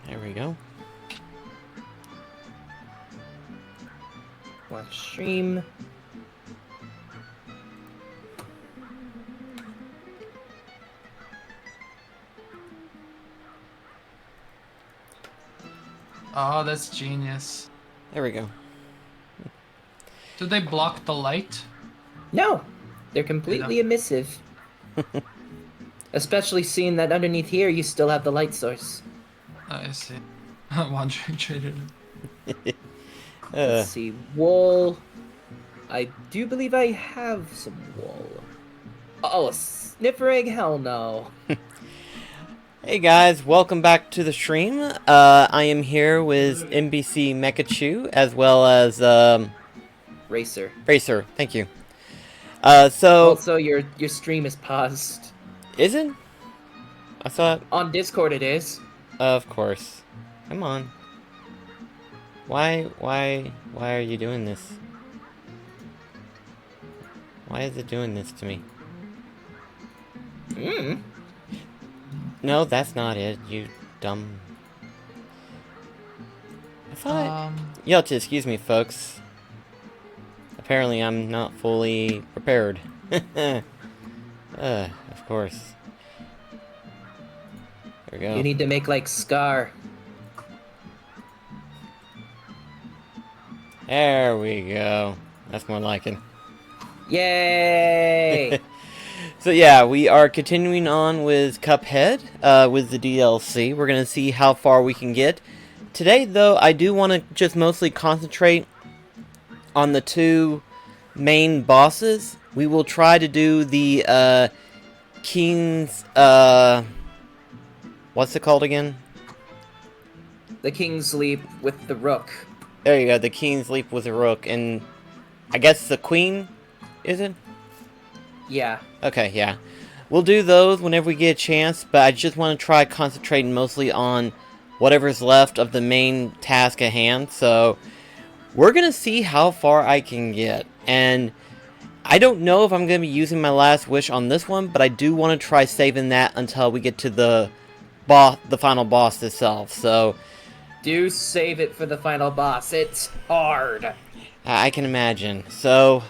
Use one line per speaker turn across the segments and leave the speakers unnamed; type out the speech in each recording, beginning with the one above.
There we go.
Watch stream.
Oh, that's genius.
There we go.
Do they block the light?
No, they're completely emissive. Especially seeing that underneath here you still have the light source.
I see. Wandering trader.
Let's see, wool. I do believe I have some wool. Oh, a sniffer egg? Hell no.
Hey guys, welcome back to the stream. I am here with NBC Mekachu as well as
Racer.
Racer. Thank you. So
Also, your stream is paused.
is it? I thought.
On Discord it is.
Of course. Come on. Why are you doing this? Why is it doing this to me? No, that's not it, you dumb... I thought... You'll have to excuse me, folks. Apparently I'm not fully prepared. Of course. There we go.
You need to make like Scar.
There we go. That's more like it.
Yay!
So yeah, we are continuing on with Cuphead, with the DLC. We're gonna see how far we can get. Today, though, I do want to just mostly concentrate on the two main bosses. We will try to do the, King's, what's it called again?
The King's Leap with the Rook.
There you go, the King's Leap with the Rook, and I guess the Queen, is it?
Yeah.
Okay, yeah. We'll do those whenever we get a chance, but I just want to try concentrating mostly on whatever's left of the main task at hand. So, we're going to see how far I can get. And I don't know if I'm going to be using my last wish on this one, but I do want to try saving that until we get to the final boss itself. So,
Do save it for the final boss. It's hard.
I can imagine. So,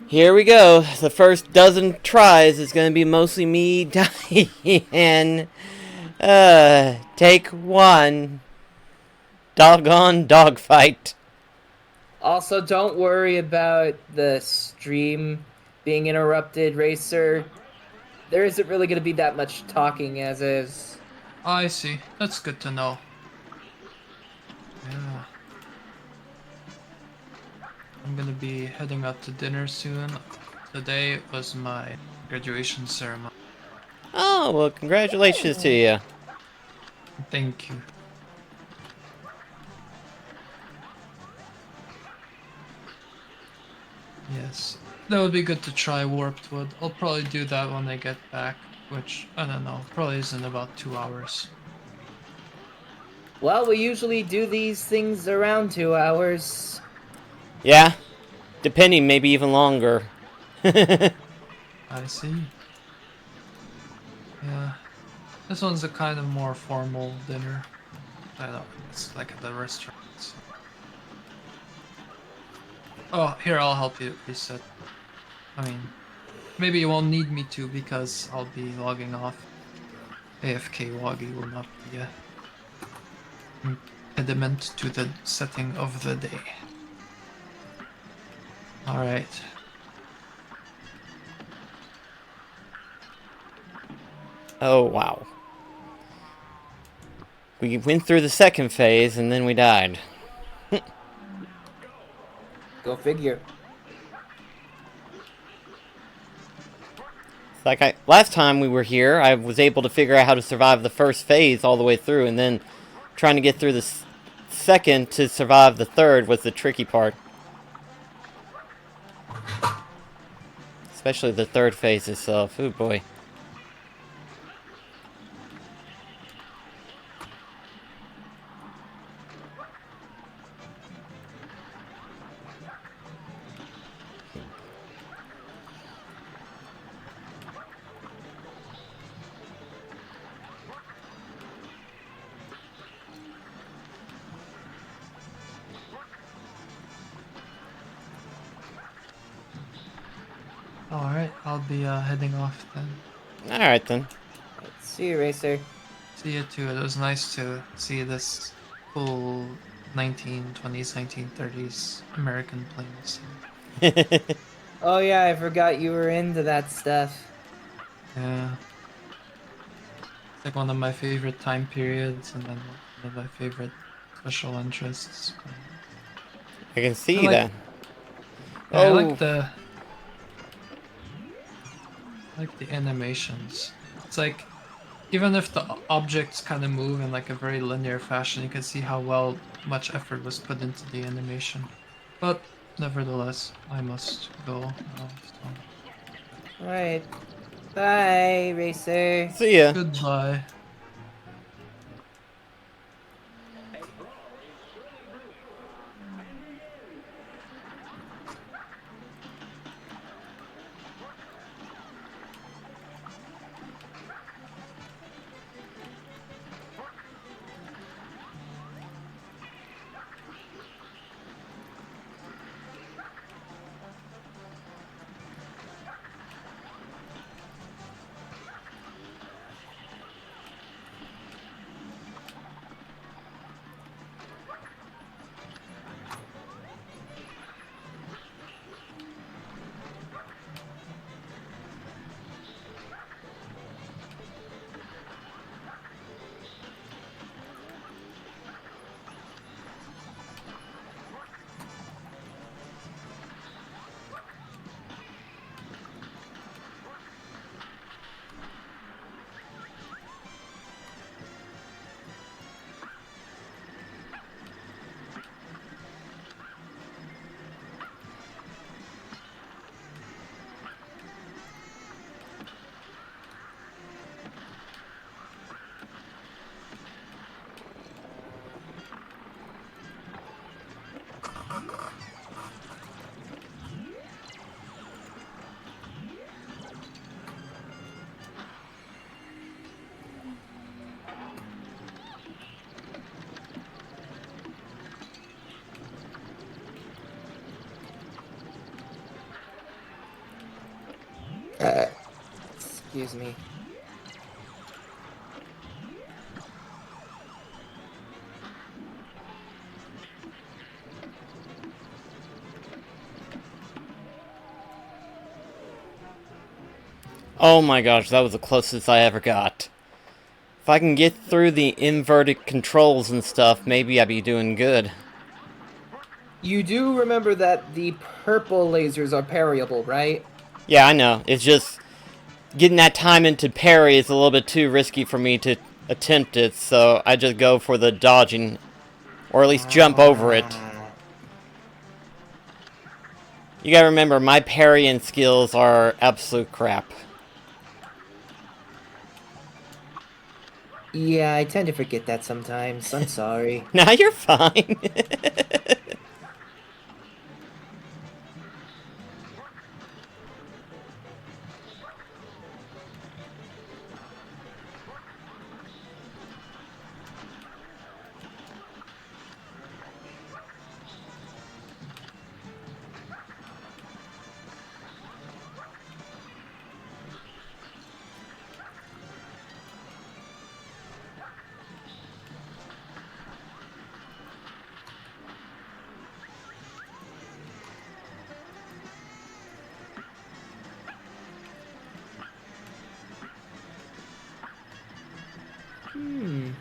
here we go. The first dozen tries is going to be mostly me dying. Take one. Doggone dogfight.
Also, don't worry about the stream being interrupted, Racer. There isn't really going to be that much talking as is.
I see. That's good to know. Yeah. I'm gonna be heading out to dinner soon. Today was my graduation ceremony.
Oh, well, congratulations to you.
Thank you. Yes, that would be good to try Warped Wood. I'll probably do that when I get back, which, I don't know, probably is in about 2 hours.
Well, we usually do these things around 2 hours.
Yeah, depending, maybe even longer.
I see. Yeah. This one's a kind of more formal dinner. I don't know, it's like at the restaurant. So. Oh, here, I'll help you reset. I mean, maybe you won't need me to because I'll be logging off. AFK Woggy will not be a impediment to the setting of the day. Alright.
Oh, wow. We went through the second phase and then we died.
Go figure.
Like last time we were here, I was able to figure out how to survive the first phase all the way through, and then trying to get through the second to survive the third was the tricky part. Especially the third phase itself. Oh boy.
Alright, I'll be heading off then.
Alright then.
See you, Racer.
See you too. It was nice to see this cool 1920s, 1930s American playing scene.
Oh yeah, I forgot you were into that stuff.
Yeah. It's like one of my favorite time periods and then one of my favorite special interests.
I can
I
see
like
that.
yeah, I
Oh,
like the animations. It's like even if the objects kind of move in like a very linear fashion, you can see how much effort was put into the animation. But nevertheless, I must go now. So
Alright. Bye, Racer.
see ya.
goodbye.
Excuse me.
Oh my gosh, that was the closest I ever got. If I can get through the inverted controls and stuff, maybe I'd be doing good.
You do remember that the purple lasers are parryable, right?
Yeah, I know. It's just getting that time into parry is a little bit too risky for me to attempt it, so I just go for the dodging, or at least jump over it. You gotta remember, my parrying skills are absolute crap.
Yeah, I tend to forget that sometimes. I'm sorry.
Now you're fine.
Hmm.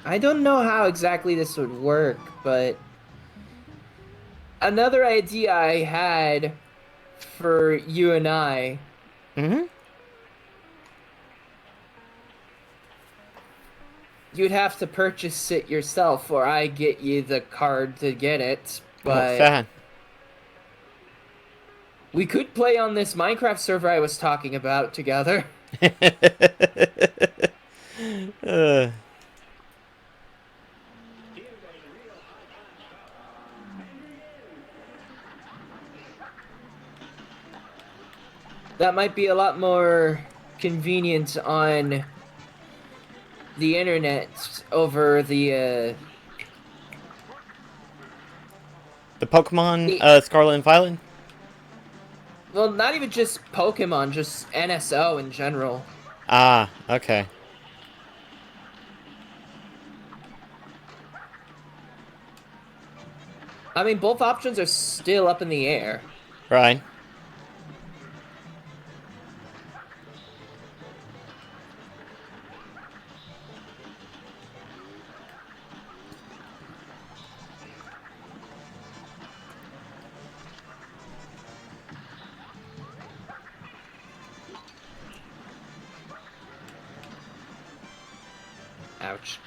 I don't know how exactly this would work, but another idea I had for you and I,
hmm
you'd have to purchase it yourself, or I get you the card to get it.
What's
But
that?
we could play on this Minecraft server I was talking about together.
uh,
That might be a lot more convenient on the internet over the
The Pokemon
The-
Scarlet and Violet?
Well, not even just Pokemon, just NSO in general.
Ah, okay.
I mean, both options are still up in the air.
Right.
Ouch.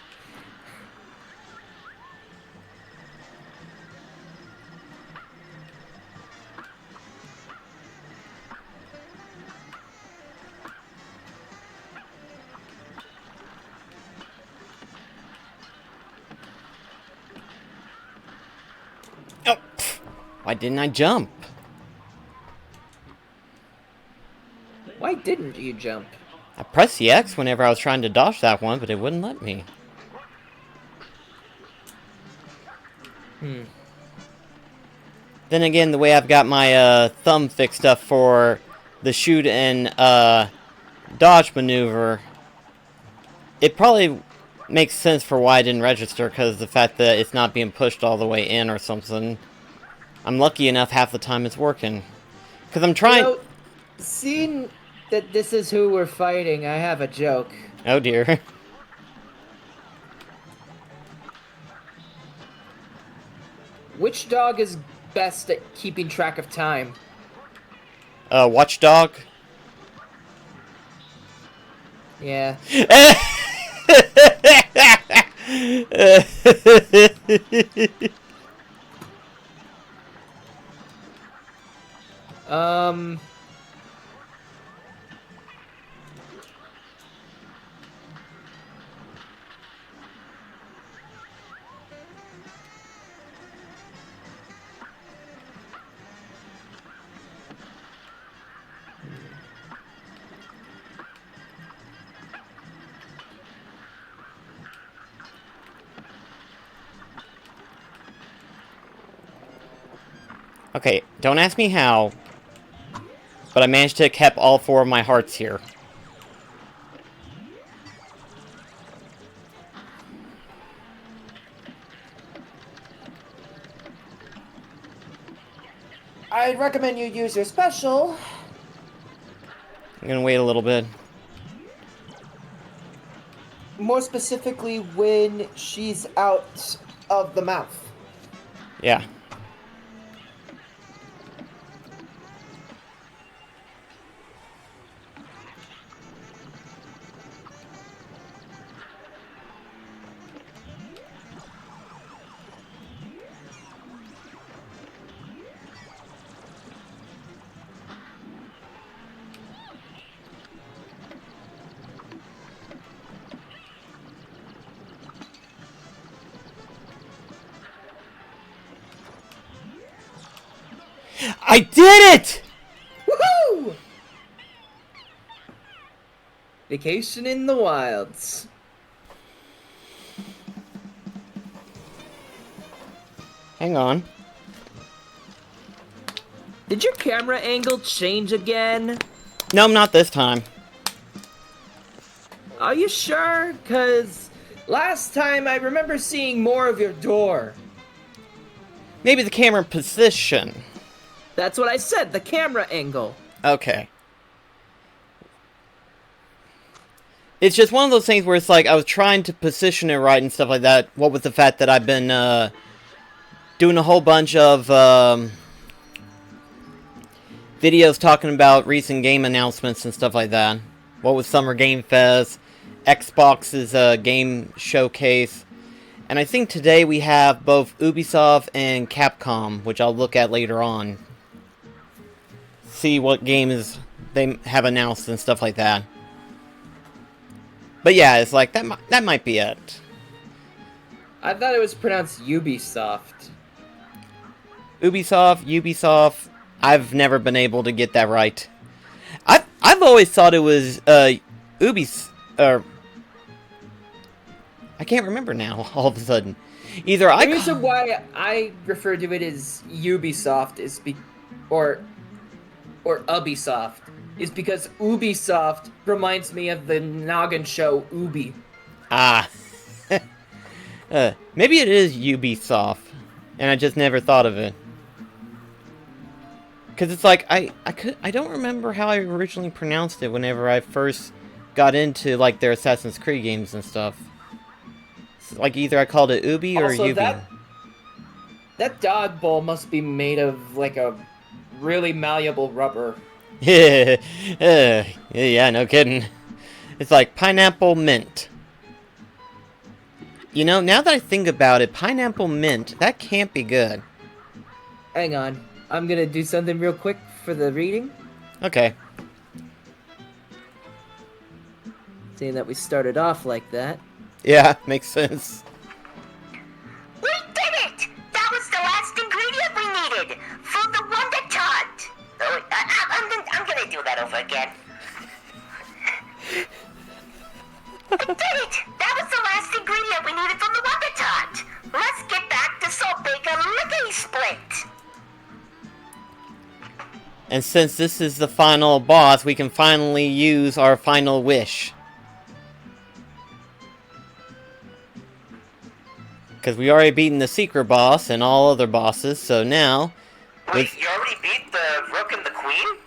Oh, pff, why didn't I jump?
Why didn't you jump?
I pressed the X whenever I was trying to dodge that one, but it wouldn't let me.
Hmm.
Then again, the way I've got my thumb fixed up for the shoot and dodge maneuver, it probably makes sense for why I didn't register, because the fact that it's not being pushed all the way in or something. I'm lucky enough half the time it's working. Because I'm trying...
You know, seeing that this is who we're fighting, I have a joke.
Oh dear.
Which dog is best at keeping track of time?
Watchdog?
Yeah. Um...
Okay, don't ask me how, but I managed to keep all 4 of my hearts here.
I'd recommend you use your special.
I'm gonna wait a little bit.
More specifically, when she's out of the mouth.
Yeah. I did it!
Woohoo! Vacation in the wilds.
Hang on.
Did your camera angle change again?
No, not this time.
Are you sure? 'Cause last time I remember seeing more of your door.
Maybe the camera position.
That's what I said, the camera angle.
Okay. It's just one of those things where it's like, I was trying to position it right and stuff like that. What with the fact that I've been, doing a whole bunch of, videos talking about recent game announcements and stuff like that. What with Summer Game Fest, Xbox's, game showcase. And I think today we have both Ubisoft and Capcom, which I'll look at later on. See what games they have announced and stuff like that. But yeah, it's like, that might be it.
I thought it was pronounced Ubisoft.
Ubisoft, I've never been able to get that right. I've always thought it was, I can't remember now, all of a sudden. Either
The
I
reason why I refer to it as Ubisoft is or Ubisoft is because Ubisoft reminds me of the noggin show Ubi.
ah, maybe it is Ubisoft, and I just never thought of it. Because it's like, I don't remember how I originally pronounced it whenever I first got into, like, their Assassin's Creed games and stuff. Like, either I called it Ubi or
Also,
Ubi.
that dog bowl must be made of like a really malleable rubber.
Yeah, no kidding. It's like pineapple mint. You know, now that I think about it, pineapple mint, that can't be good.
Hang on, I'm gonna do something real quick for the reading.
Okay.
Seeing that we started off like that.
Yeah, makes sense.
We did it! That was the last ingredient we needed for the Wonder Tart. Oh, I'm gonna do that over again. We did it! That was the last ingredient we needed from the Wonder Tart. Let's get back to Salt Baker Lickety Split.
And since this is the final boss, we can finally use our final wish. Because we already beaten the secret boss and all other bosses, so now...
Wait, you already beat the Rook and the Queen?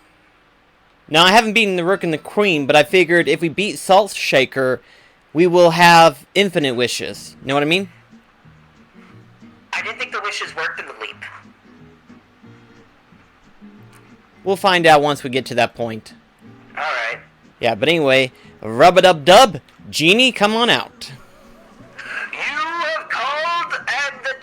Now, I haven't beaten the Rook and the Queen, but I figured if we beat Salt Shaker, we will have infinite wishes. You know what I mean?
I didn't think the wishes worked in the leap.
We'll find out once we get to that point.
Alright.
Yeah, but anyway, rub-a-dub-dub, Genie, come on out.
You have called and the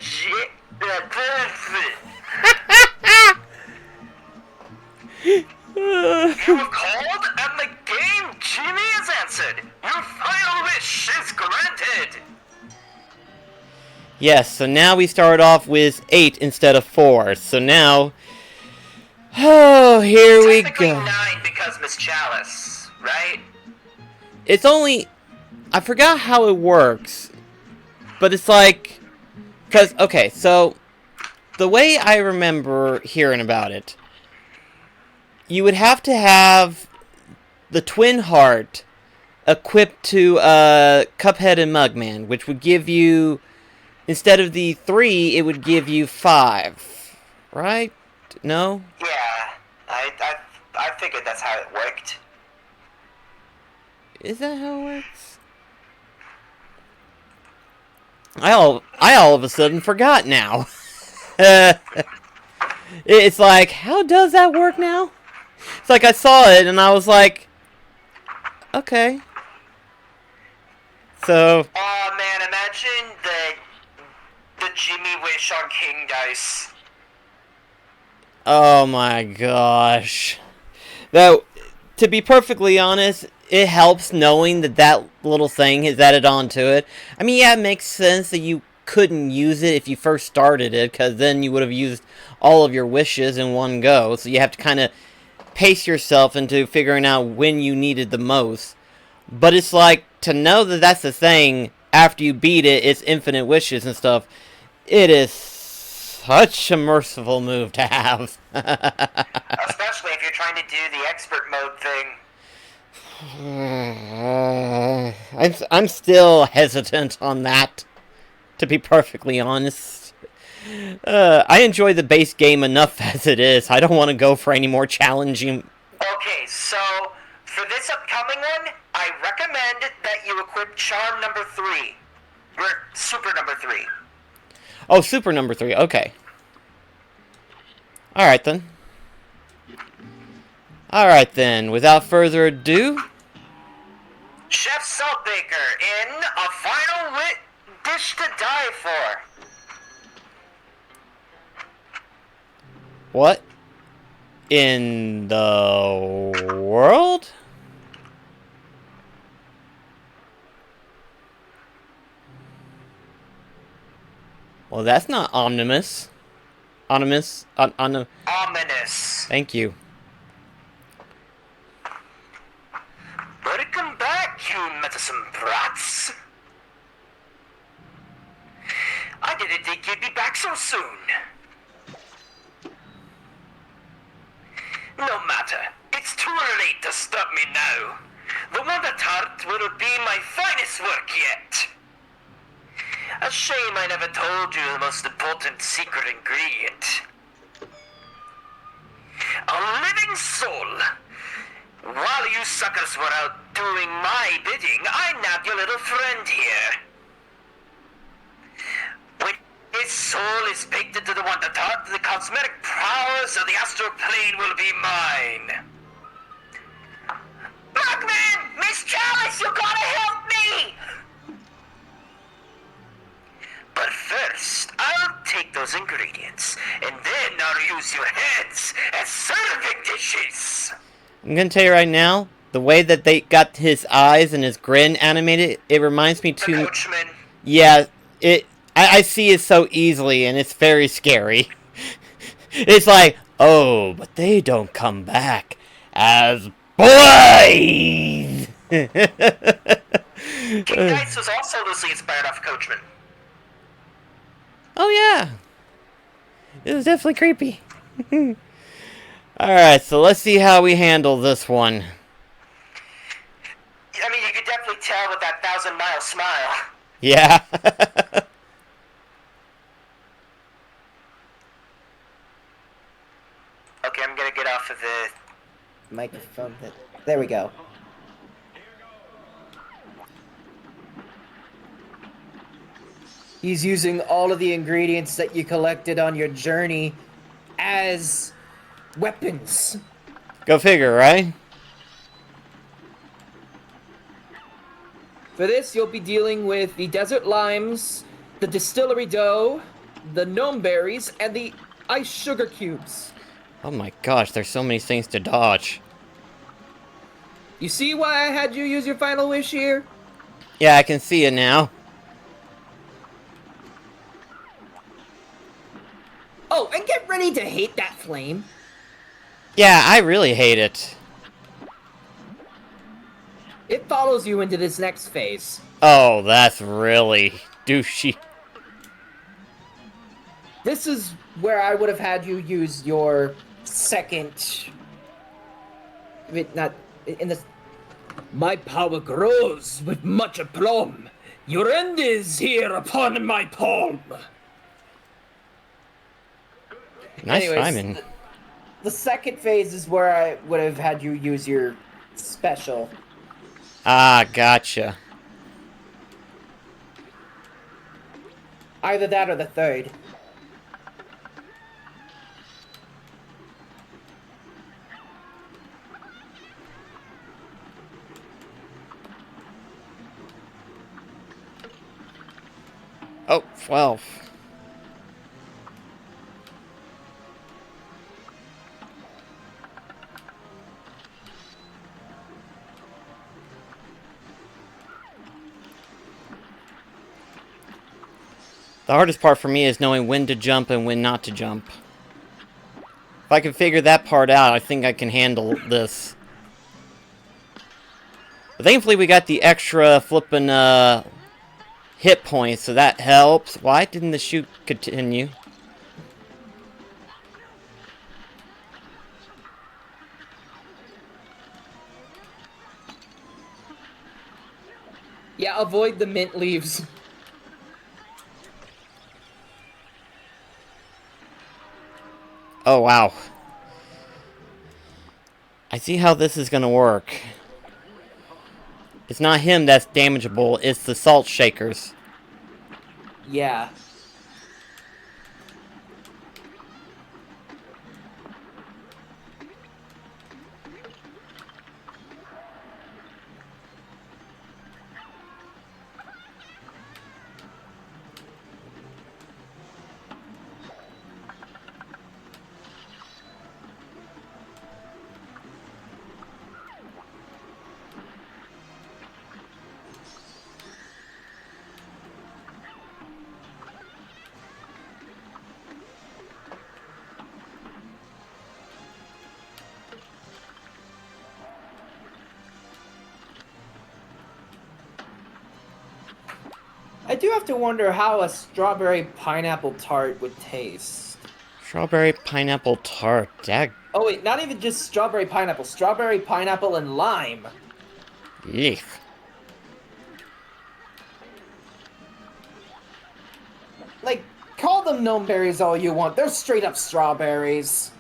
You have called and the game Genie has answered. Your final wish is granted.
Yes, so now we start off with 8 instead of 4. So now... Oh, here we
Technically
go.
9 because Miss Chalice, right?
It's only... I forgot how it works. But it's like... Because, okay, so... The way I remember hearing about it... You would have to have... The Twin Heart... equipped to, Cuphead and Mugman. Which would give you... Instead of the 3, it would give you 5. Right? No?
Yeah, I figured that's how it worked.
Is that how it works? I all of a sudden forgot now. It's like, how does that work now? It's like I saw it and I was like, okay. So...
Oh man, imagine the Jimmy Wish on King Dice.
Oh my gosh. Though, to be perfectly honest, it helps knowing that that little thing is added onto it. I mean, yeah, it makes sense that you couldn't use it if you first started it, because then you would have used all of your wishes in one go. So you have to kind of pace yourself into figuring out when you needed the most. But it's like, to know that that's the thing, after you beat it, it's infinite wishes and stuff. It is such a merciful move to have.
Especially if you're trying to do the expert mode thing.
I'm still hesitant on that, to be perfectly honest. I enjoy the base game enough as it is. I don't want to go for any more challenging...
Okay, so for this upcoming one, I recommend that you equip Charm number 3. Or Super number 3.
Oh, Super number 3, okay. Alright then. Alright then, without further ado...
Chef Saltbaker in a final dish to die for.
What? In the world? Well, that's not omnibus. Ominous.
Ominous.
Thank you.
Welcome back, you medicine brats. I didn't think you'd be back so soon. No matter. It's too late to stop me now. The Wonder Tart will be my finest work yet. A shame I never told you the most important secret ingredient. A living soul. While you suckers were out doing my bidding, I nabbed your little friend here. When his soul is baked into the Wonder Tart, the cosmetic powers of the astral plane will be mine. Bugman! Miss Chalice, you gotta help me! But first, I'll take those ingredients, and then I'll use your heads as serving dishes.
I'm gonna tell you right now, the way that they got his eyes and his grin animated, it reminds me
The
too.
coachman.
Yeah, I see it so easily, and it's very scary. It's like, oh, but they don't come back as boys.
King Dice was also loosely inspired off Coachman.
Oh yeah, it was definitely creepy. Alright, so let's see how we handle this one.
I mean, you could definitely tell with that 1,000-mile smile.
Yeah.
Okay, I'm gonna get off of the...
Microphone. There we go. He's using all of the ingredients that you collected on your journey as weapons.
Go figure, right?
For this, you'll be dealing with the desert limes, the distillery dough, the gnome berries, and the ice sugar cubes.
Oh my gosh, there's so many things to dodge.
You see why I had you use your final wish here?
Yeah, I can see it now.
Oh, and get ready to hate that flame.
Yeah, I really hate it.
It follows you into this next phase.
Oh, that's really douchey.
This is where I would have had you use your second... not... in this... My power grows with much aplomb. Your end is here upon my palm.
Nice
Anyways,
rhyming.
The second phase is where I would have had you use your special.
Ah, gotcha.
Either that or the third.
Oh, 12. The hardest part for me is knowing when to jump and when not to jump. If I can figure that part out, I think I can handle this. But thankfully we got the extra flippin' hit points, so that helps. Why didn't the shoot continue?
Yeah, avoid the mint leaves.
Oh, wow. I see how this is gonna work. It's not him that's damageable, it's the salt shakers.
Yeah. do have to wonder how a strawberry pineapple tart would taste.
Strawberry pineapple tart. Dag.
Oh wait, not even just strawberry pineapple and lime.
Yeesh.
Like, call them gnome berries all you want. They're straight up strawberries.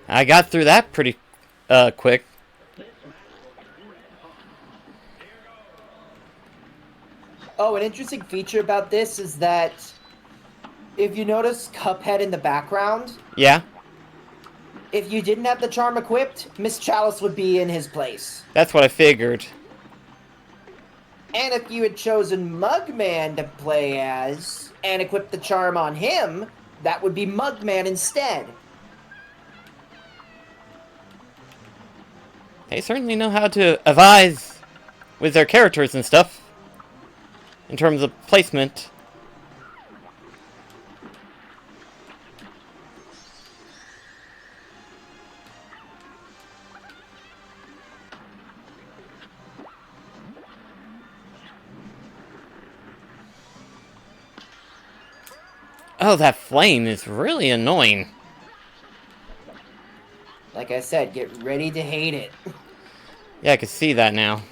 I got through that pretty quick.
Oh, an interesting feature about this is that if you notice Cuphead in the background,
Yeah,
if you didn't have the charm equipped, Miss Chalice would be in his place.
that's what I figured.
And if you had chosen Mugman to play as and equipped the charm on him, that would be Mugman instead.
They certainly know how to advise with their characters and stuff. In terms of placement. Oh, that flame is really annoying.
Like I said, get ready to hate it.
Yeah, I can see that now.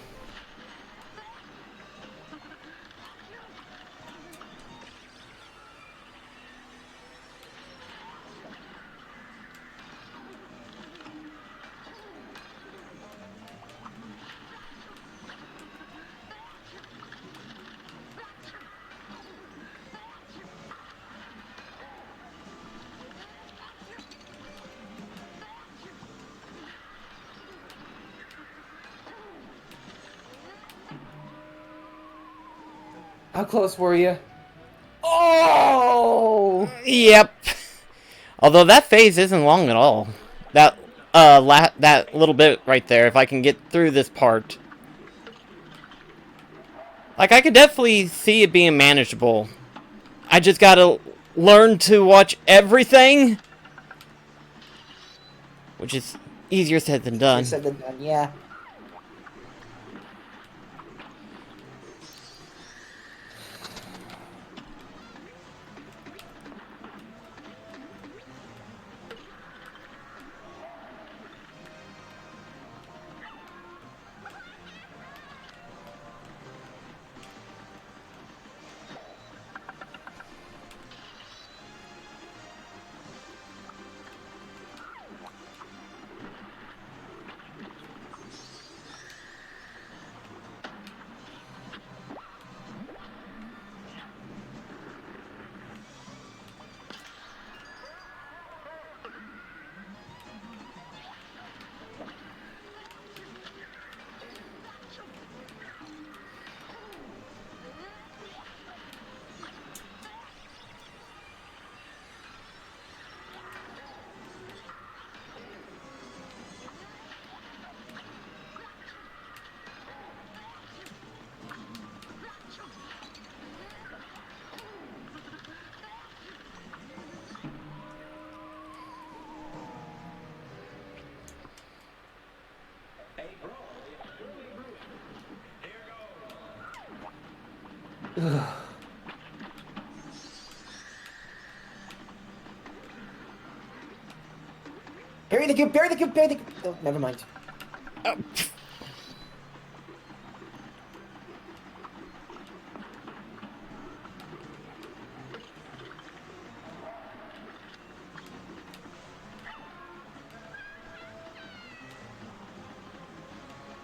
How close were you? Oh!
Yep. Although that phase isn't long at all. That that little bit right there, if I can get through this part. Like, I could definitely see it being manageable. I just gotta learn to watch everything. Which is easier said than done.
Said than done, yeah. Bury the cube, bury the cube, bury the cube. Oh, never mind.
Oh.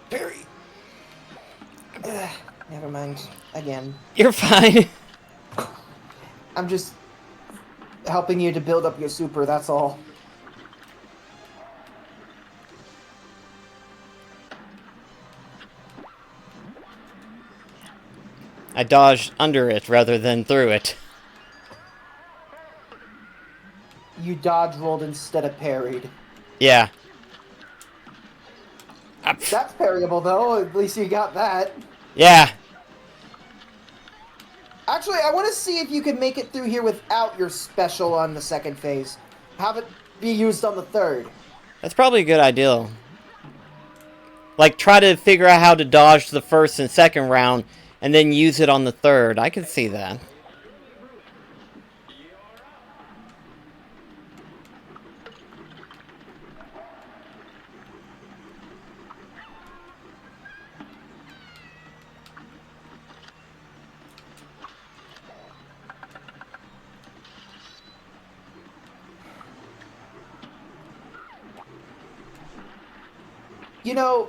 Bury. Never mind. Again.
You're fine.
I'm just helping you to build up your super, that's all.
I dodged under it rather than through it.
You dodge rolled instead of parried.
Yeah.
That's parryable though, at least you got that.
Yeah.
Actually, I want to see if you can make it through here without your special on the second phase. Have it be used on the third.
That's probably a good idea. Like, try to figure out how to dodge the first and second round, and then use it on the third. I can see that.
You know,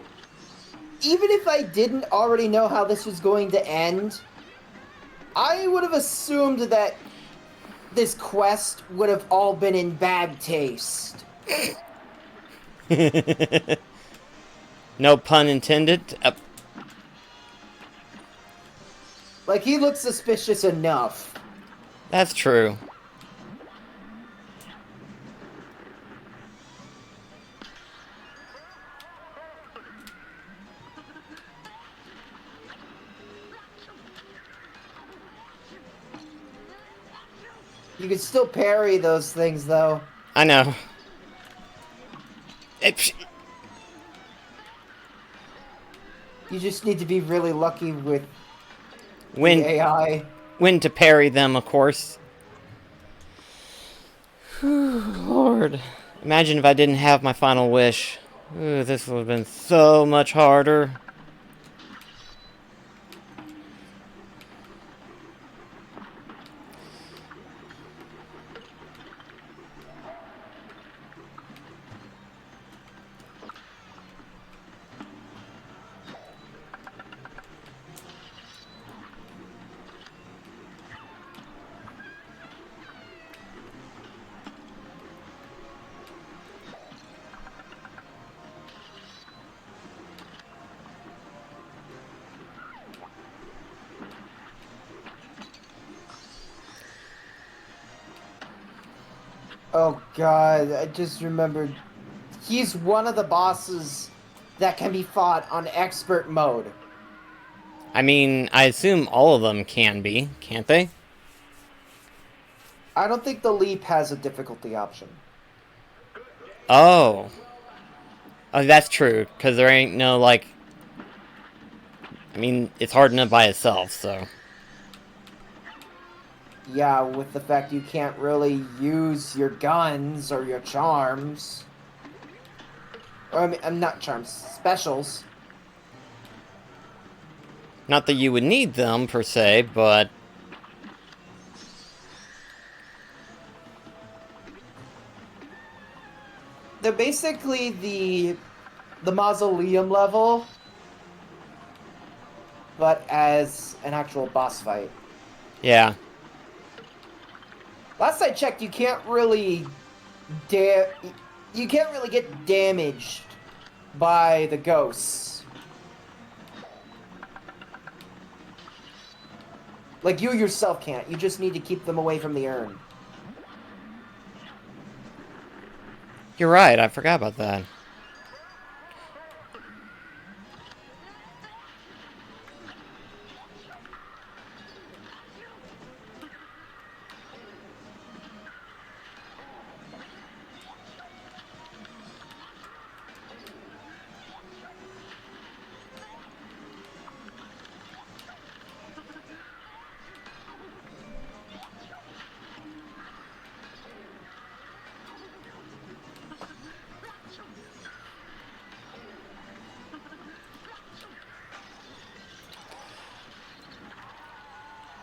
even if I didn't already know how this was going to end, I would have assumed that this quest would have all been in bad taste.
No pun intended.
Like, he looks suspicious enough.
That's true.
You can still parry those things, though.
I know. It,
You just need to be really lucky with the
when
AI.
when to parry them, of course. Lord. Imagine if I didn't have my final wish. Ooh, this would have been so much harder.
Oh god, I just remembered. He's one of the bosses that can be fought on expert mode.
I mean, I assume all of them can be, can't they?
I don't think the leap has a difficulty option.
Oh. Oh, that's true, because there ain't no, like... I mean, it's hard enough by itself, so...
Yeah, with the fact you can't really use your guns or your charms. Or, I mean, I'm not charms, specials.
Not that you would need them, per se, but...
They're basically the mausoleum level, but as an actual boss fight.
Yeah.
Last I checked, you can't really get damaged by the ghosts. Like, you yourself can't. You just need to keep them away from the urn.
You're right, I forgot about that.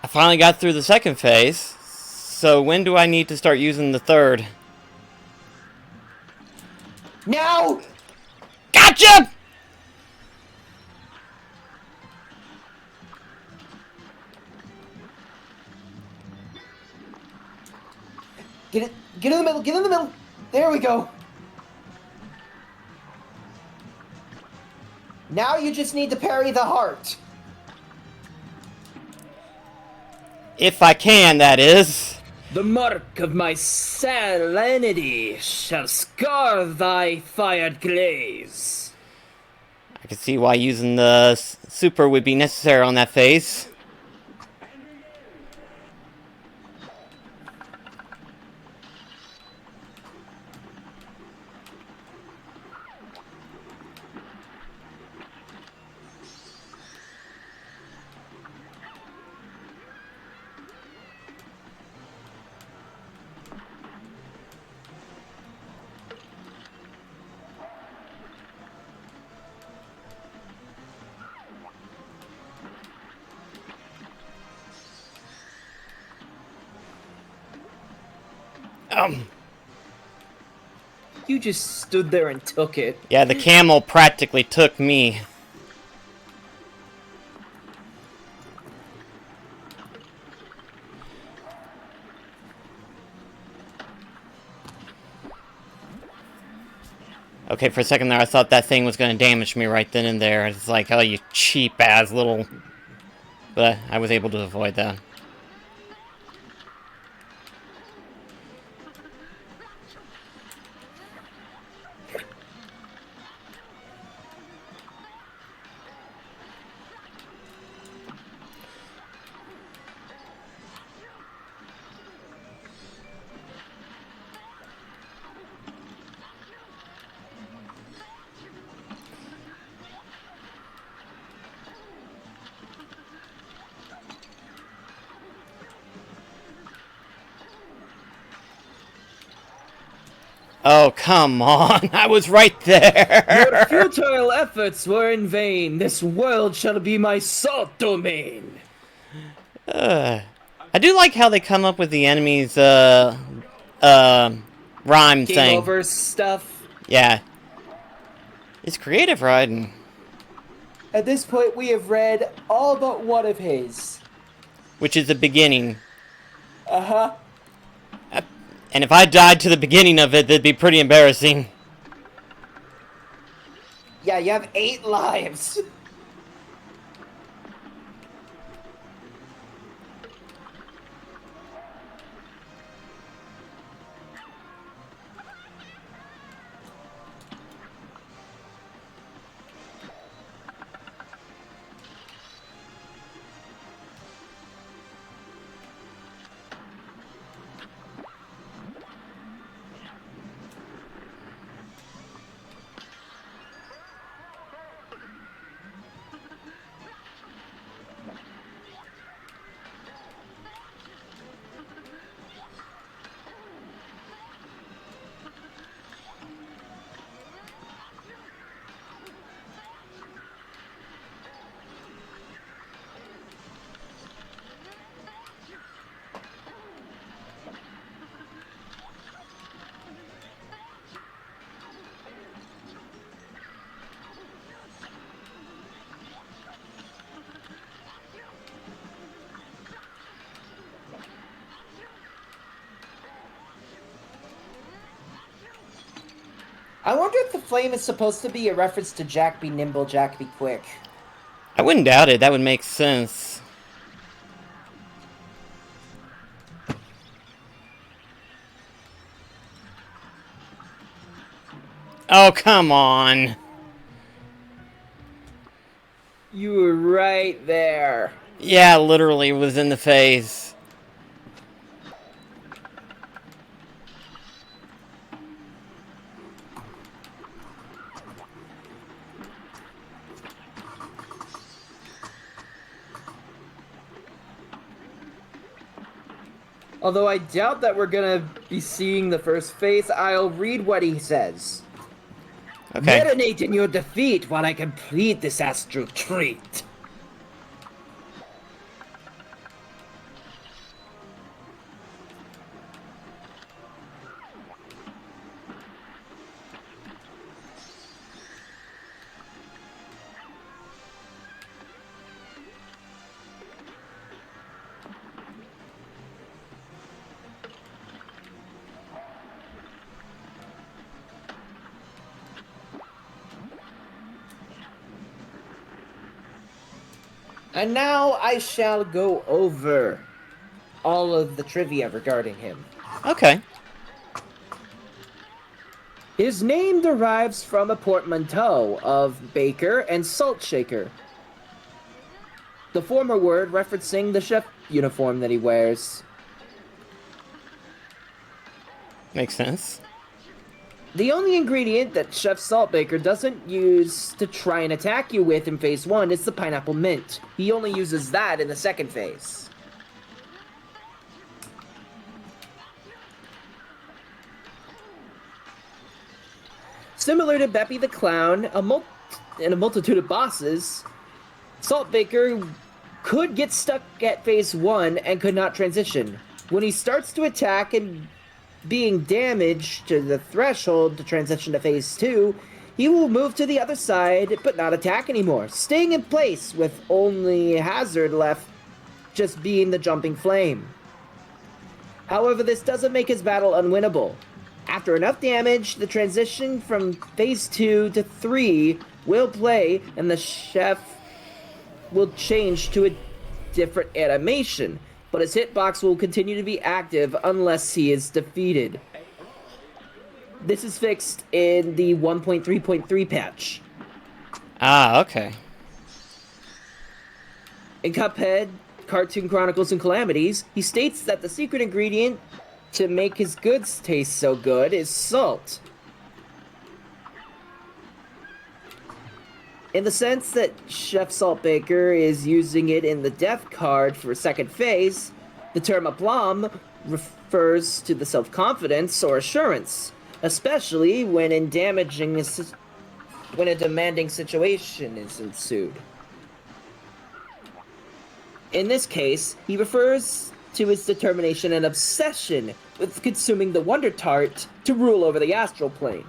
I finally got through the second phase, so when do I need to start using the third?
Now!
Gotcha!
Get in the middle, get in the middle! There we go! Now you just need to parry the heart.
If I can, that is.
The mark of my salinity shall scar thy fired glaze.
I can see why using the super would be necessary on that phase. Bam!
You just stood there and took it.
Yeah, the camel practically took me. Okay, for a second there, I thought that thing was going to damage me right then and there. It's like, oh, you cheap-ass little... But I was able to avoid that. Oh, come on. I was right there.
Your futile efforts were in vain. This world shall be my salt domain.
I do like how they come up with the enemies, rhyme
Game
thing.
over stuff.
Yeah. It's creative writing.
At this point, we have read all but one of his.
Which is the beginning.
Uh-huh.
And if I died to the beginning of it, that'd be pretty embarrassing.
Yeah, you have 8 lives. I wonder if the flame is supposed to be a reference to Jack be nimble, Jack be quick.
I wouldn't doubt it. That would make sense. Oh, come on.
You were right there.
Yeah, literally was in the face.
Although I doubt that we're gonna be seeing the first face, I'll read what he says.
Okay.
Marinate in your defeat while I complete this astral treat. And now I shall go over all of the trivia regarding him.
Okay.
His name derives from a portmanteau of baker and salt shaker. The former word referencing the chef uniform that he wears.
Makes sense.
The only ingredient that Chef Saltbaker doesn't use to try and attack you with in phase 1 is the pineapple mint. He only uses that in the second phase. Similar to Beppy the Clown, and a multitude of bosses, Saltbaker could get stuck at phase 1 and could not transition. When he starts to attack and being damaged to the threshold to transition to phase 2, he will move to the other side but not attack anymore, staying in place with only hazard left just being the jumping flame. However, this doesn't make his battle unwinnable. After enough damage, the transition from phase 2 to 3 will play and the chef will change to a different animation, but his hitbox will continue to be active unless he is defeated. This is fixed in the 1.3.3 patch.
Ah, okay.
In Cuphead, Cartoon Chronicles and Calamities, he states that the secret ingredient to make his goods taste so good is salt. In the sense that Chef Saltbaker is using it in the death card for second phase, the term aplomb refers to the self-confidence or assurance, especially when a demanding situation is ensued. In this case, he refers to his determination and obsession with consuming the Wonder Tart to rule over the astral plane.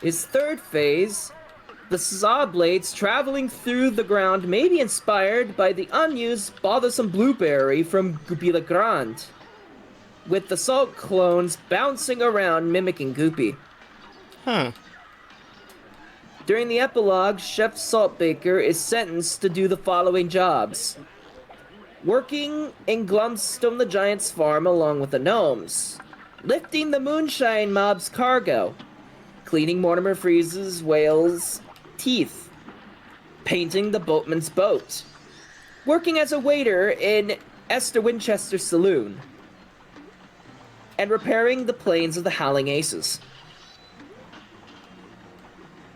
His third phase, the saw blades traveling through the ground may be inspired by the unused bothersome blueberry from Goopy Le Grand, with the salt clones bouncing around mimicking Goopy.
Huh.
During the epilogue, Chef Saltbaker is sentenced to do the following jobs. Working in Glumstone the Giant's farm along with the gnomes. Lifting the Moonshine Mob's cargo. Cleaning Mortimer Freeze's whale's teeth. Painting the boatman's boat. Working as a waiter in Esther Winchester's saloon. And repairing the planes of the Howling Aces.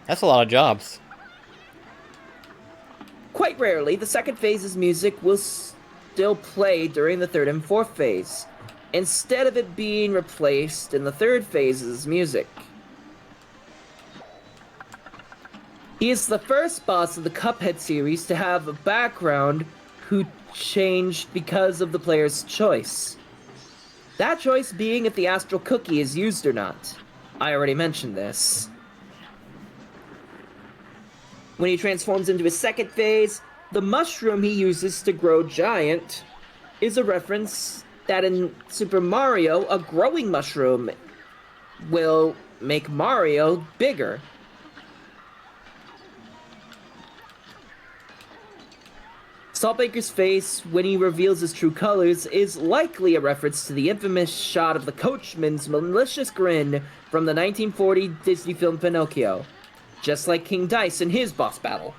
That's a lot of jobs.
Quite rarely, the second phase's music will still play during the third and fourth phase, instead of it being replaced in the third phase's music. He is the first boss of the Cuphead series to have a background who changed because of the player's choice. That choice being if the Astral Cookie is used or not. I already mentioned this. When he transforms into his second phase, the mushroom he uses to grow giant is a reference that in Super Mario, a growing mushroom will make Mario bigger. Saltbaker's face, when he reveals his true colors, is likely a reference to the infamous shot of the coachman's malicious grin from the 1940 Disney film Pinocchio. Just like King Dice in his boss battle.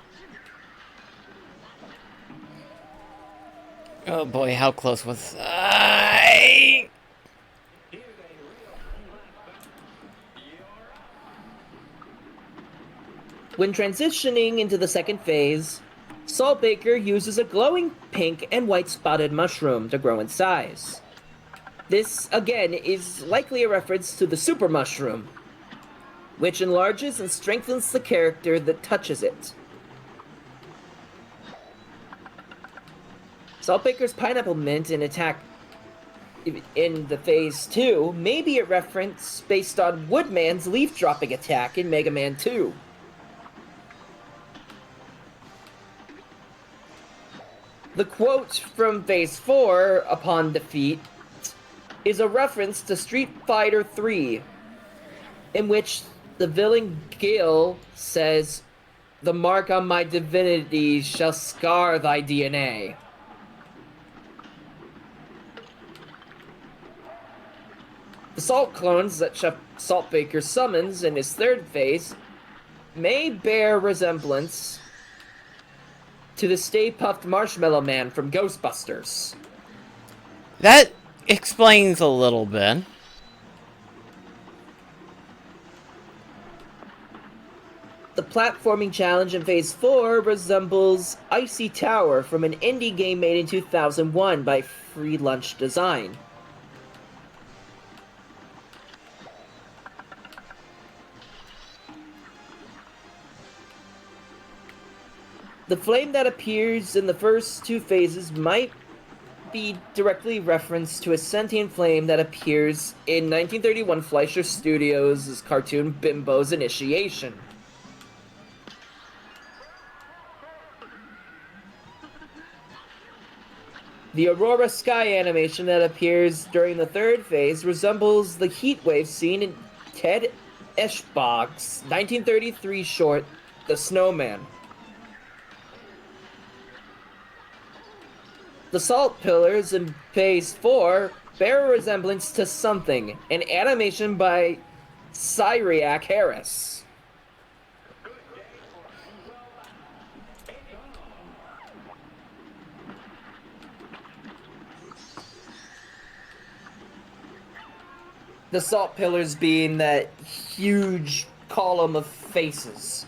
Oh boy, how close was I?
When transitioning into the second phase, Saltbaker uses a glowing pink and white spotted mushroom to grow in size. This, again, is likely a reference to the super mushroom, which enlarges and strengthens the character that touches it. Saltbaker's Pineapple Mint in attack in the Phase 2 may be a reference based on Woodman's leaf dropping attack in Mega Man 2. The quote from Phase 4 upon defeat is a reference to Street Fighter 3, in which the villain Gil says, "The mark on my divinity shall scar thy DNA." The salt clones that Saltbaker summons in his third phase may bear resemblance to the Stay Puft Marshmallow Man from Ghostbusters.
That explains a little bit.
The platforming challenge in Phase 4 resembles Icy Tower from an indie game made in 2001 by Free Lunch Design. The flame that appears in the first two phases might be directly referenced to a sentient flame that appears in 1931 Fleischer Studios' cartoon Bimbo's Initiation. The Aurora Sky animation that appears during the third phase resembles the heat wave seen in Ted Eschbach's 1933 short, The Snowman. The salt pillars in phase 4 bear a resemblance to something, an animation by Cyriac Harris. The salt pillars being that huge column of faces.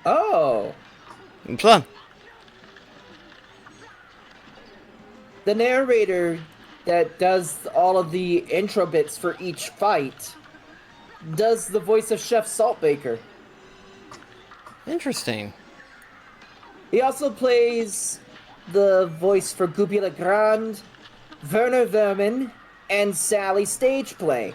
Oh,
Plum.
the narrator that does all of the intro bits for each fight does the voice of Chef Saltbaker.
Interesting.
He also plays the voice for Guppy Legrand, Werner Vermin, and Sally Stageplay.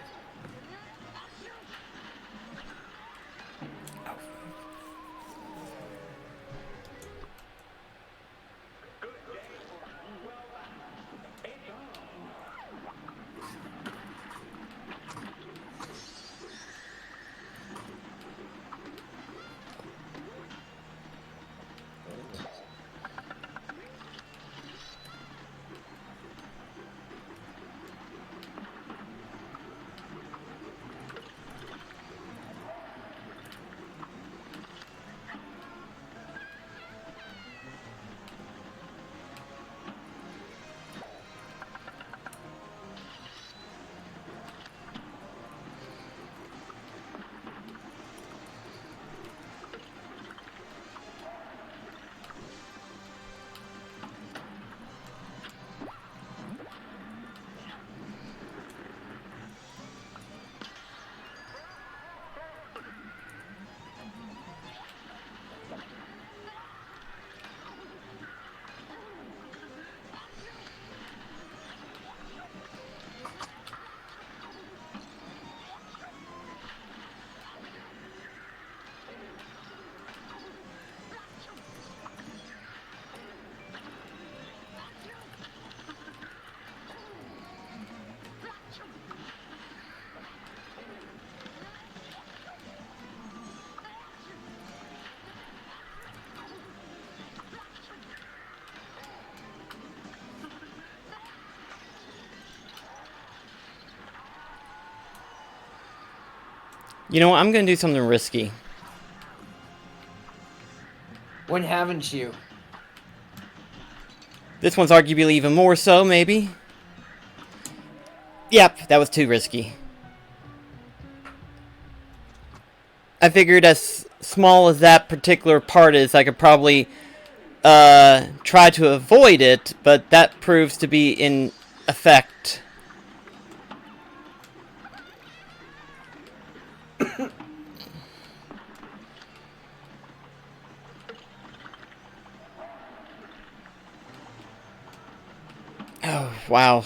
You know what? I'm gonna do something risky.
When haven't you?
This one's arguably even more so, maybe. Yep, that was too risky. I figured as small as that particular part is, I could probably try to avoid it, but that proves to be in effect. Oh, wow.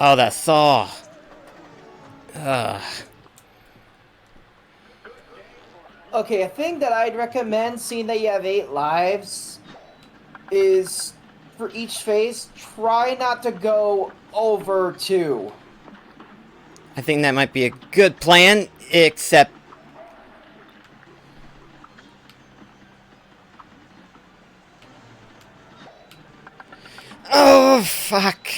Oh, that saw. Ugh.
Okay, a thing that I'd recommend, seeing that you have 8 lives, is for each phase, try not to go over 2.
I think that might be a good plan, except... Oh, fuck.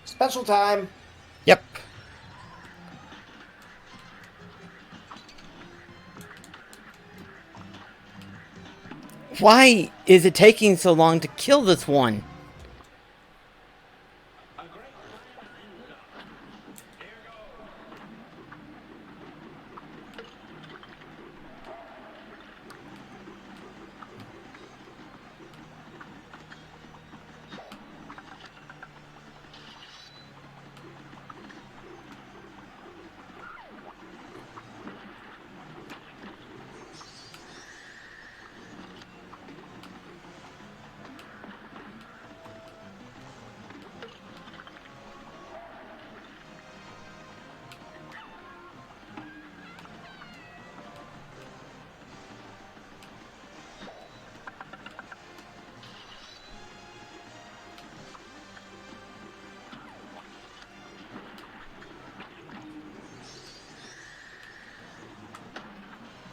Special time.
Yep. Why is it taking so long to kill this one?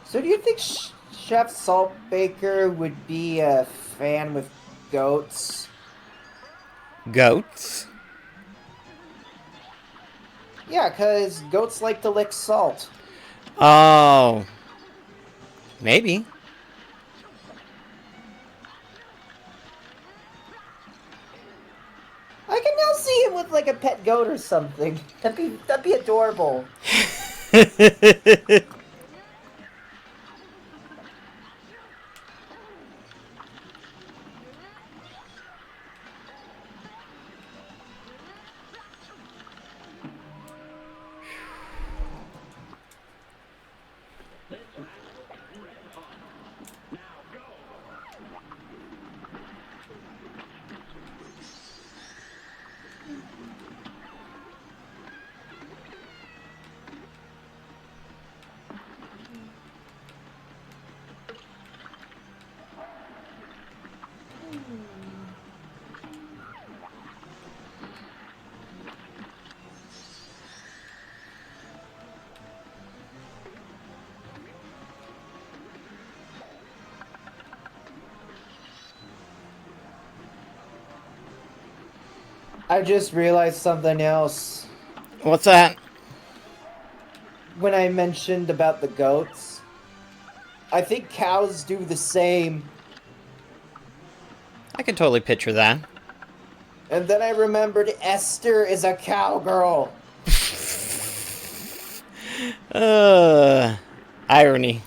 So do you think Chef Saltbaker would be a fan with goats?
Goats?
Yeah, because goats like to lick salt.
Oh. Maybe.
I can now see him with like a pet goat or something. That'd be adorable. I just realized something else
What's that?
when I mentioned about the goats. I think cows do the same.
I can totally picture that.
And then I remembered Esther is a cowgirl.
Irony.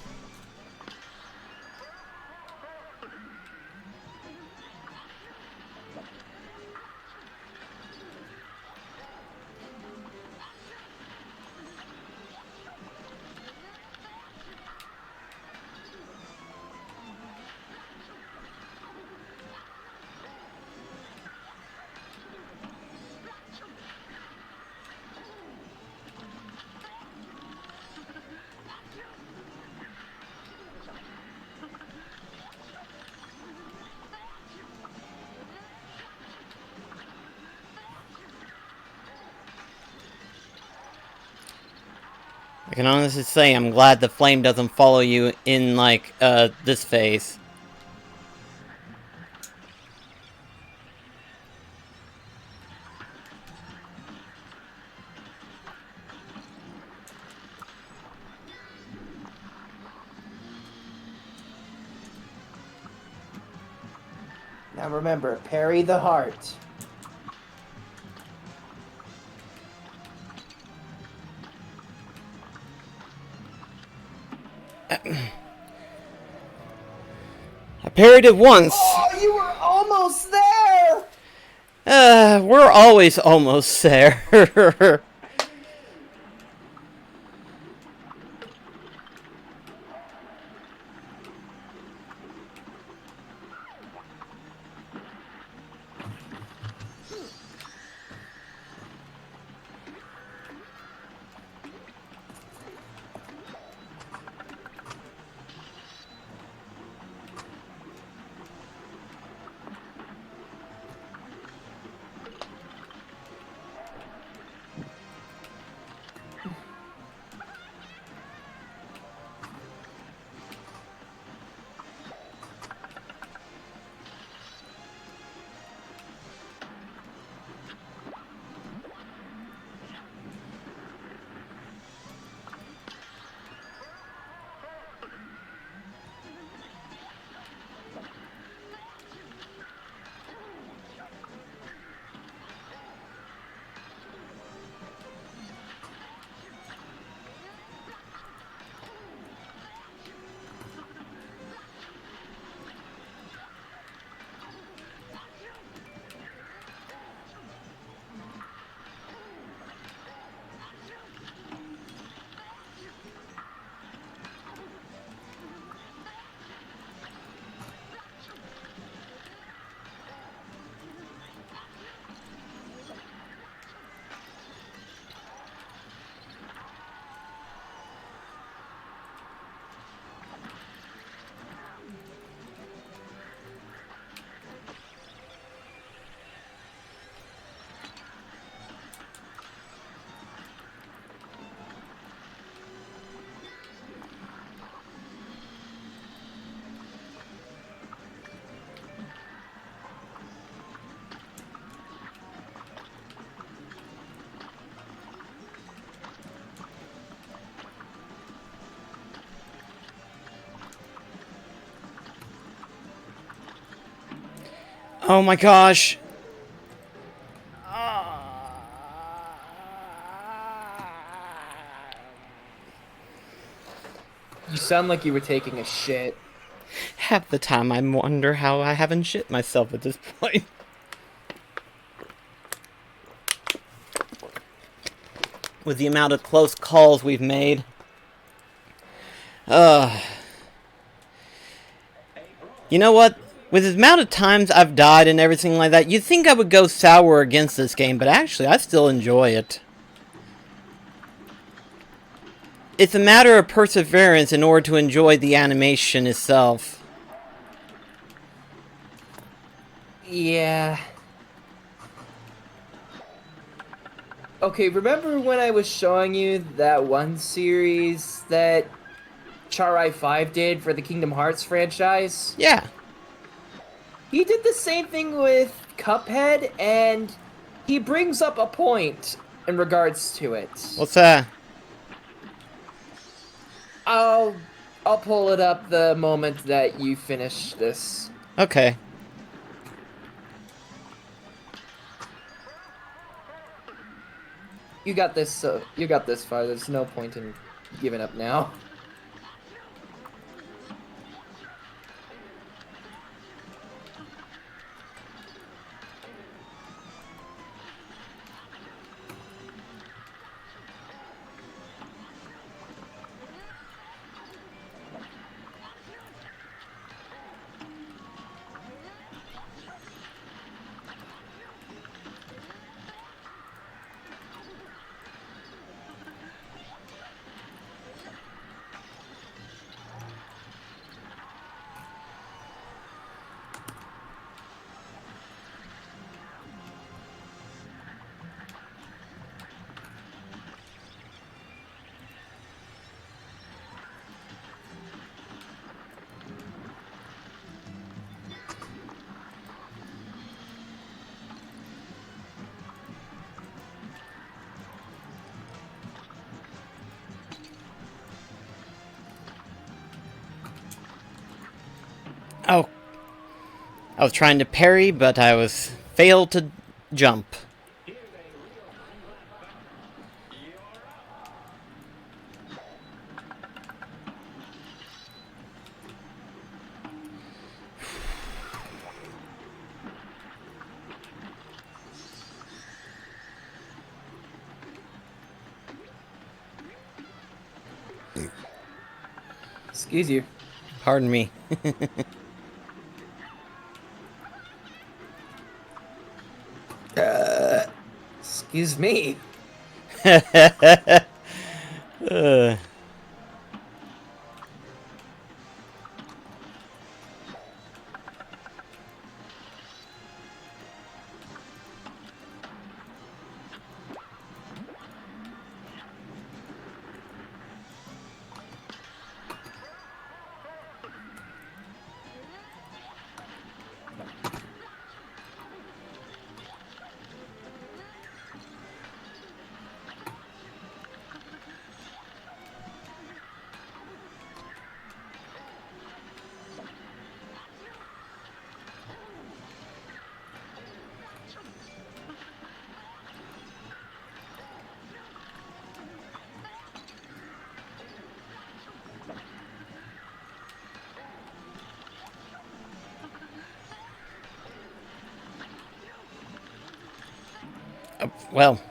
can honestly say I'm glad the flame doesn't follow you in, like, this phase.
Now remember, parry the heart.
I parried it once!
Oh, you were almost there!
We're always almost there. Oh my gosh.
You sound like you were taking a shit.
Half the time I wonder how I haven't shit myself at this point. With the amount of close calls we've made. You know what? With the amount of times I've died and everything like that, you'd think I would go sour against this game, but actually I still enjoy it. It's a matter of perseverance in order to enjoy the animation itself.
Yeah. Okay, remember when I was showing you that one series that Charai 5 did for the Kingdom Hearts franchise?
Yeah.
He did the same thing with Cuphead, and he brings up a point in regards to it.
What's that?
I'll pull it up the moment that you finish this.
Okay.
You got this. You got this far. There's no point in giving up now.
I was trying to parry, but I was failed to jump.
Excuse you.
Pardon me.
Excuse me.
uh. Well.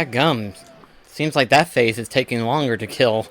Gum. Seems like that phase is taking longer to kill.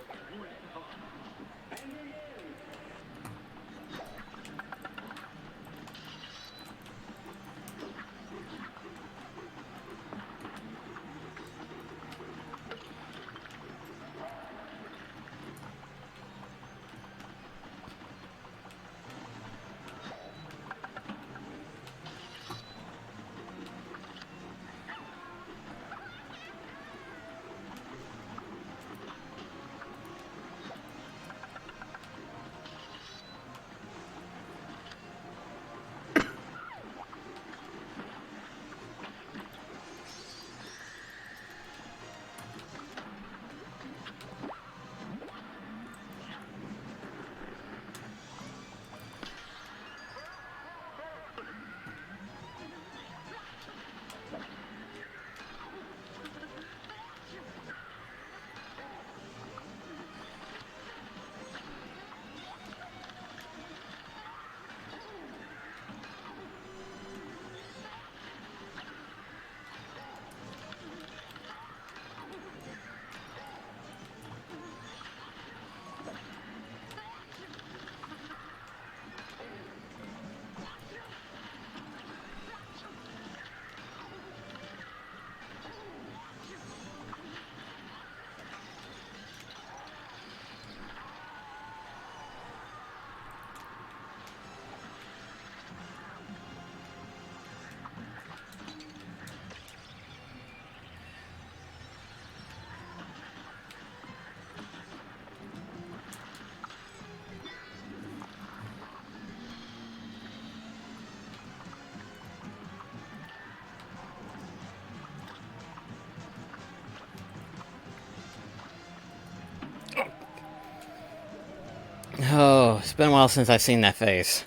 It's been a while since I've seen that face.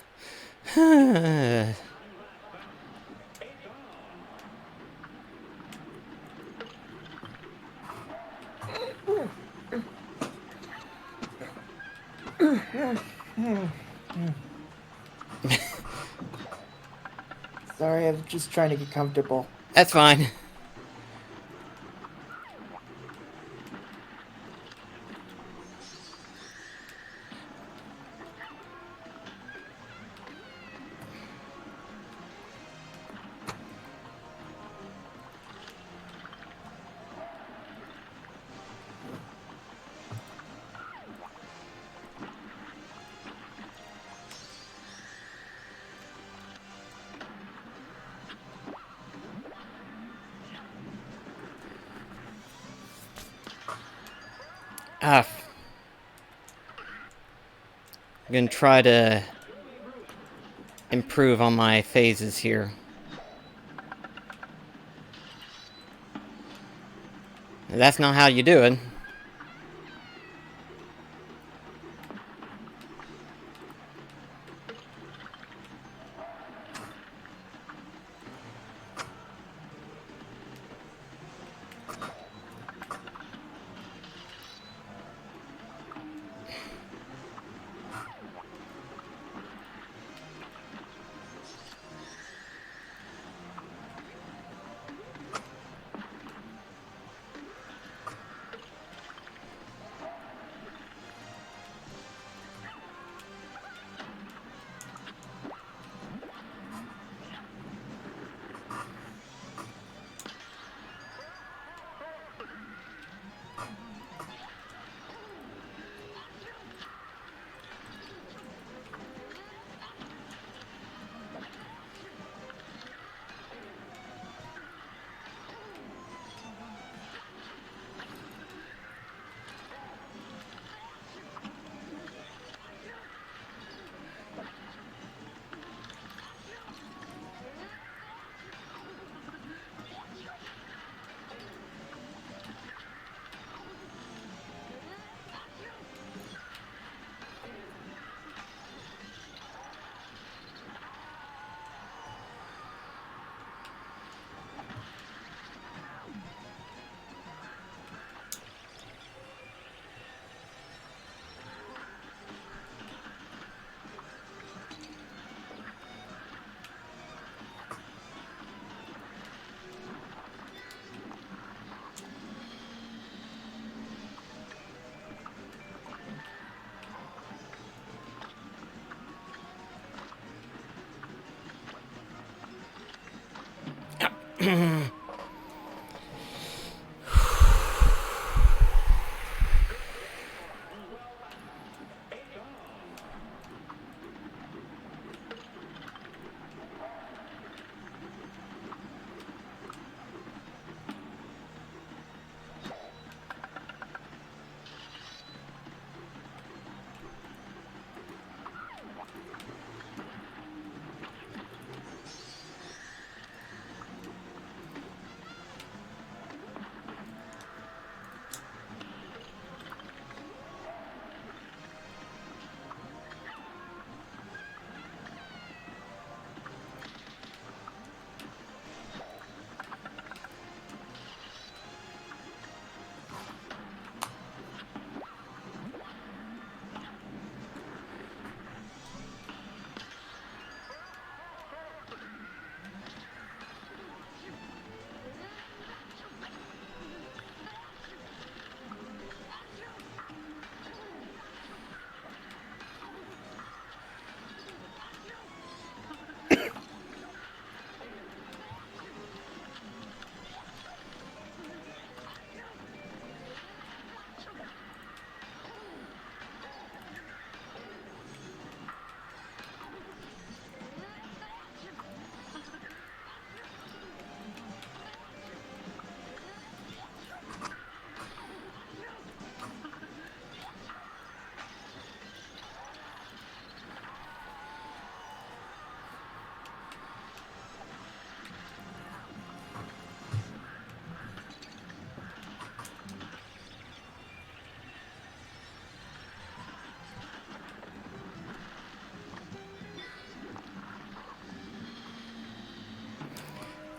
Sorry, I'm just trying to get comfortable.
That's fine. Ah, I'm gonna try to improve on my phases here. That's not how you do it.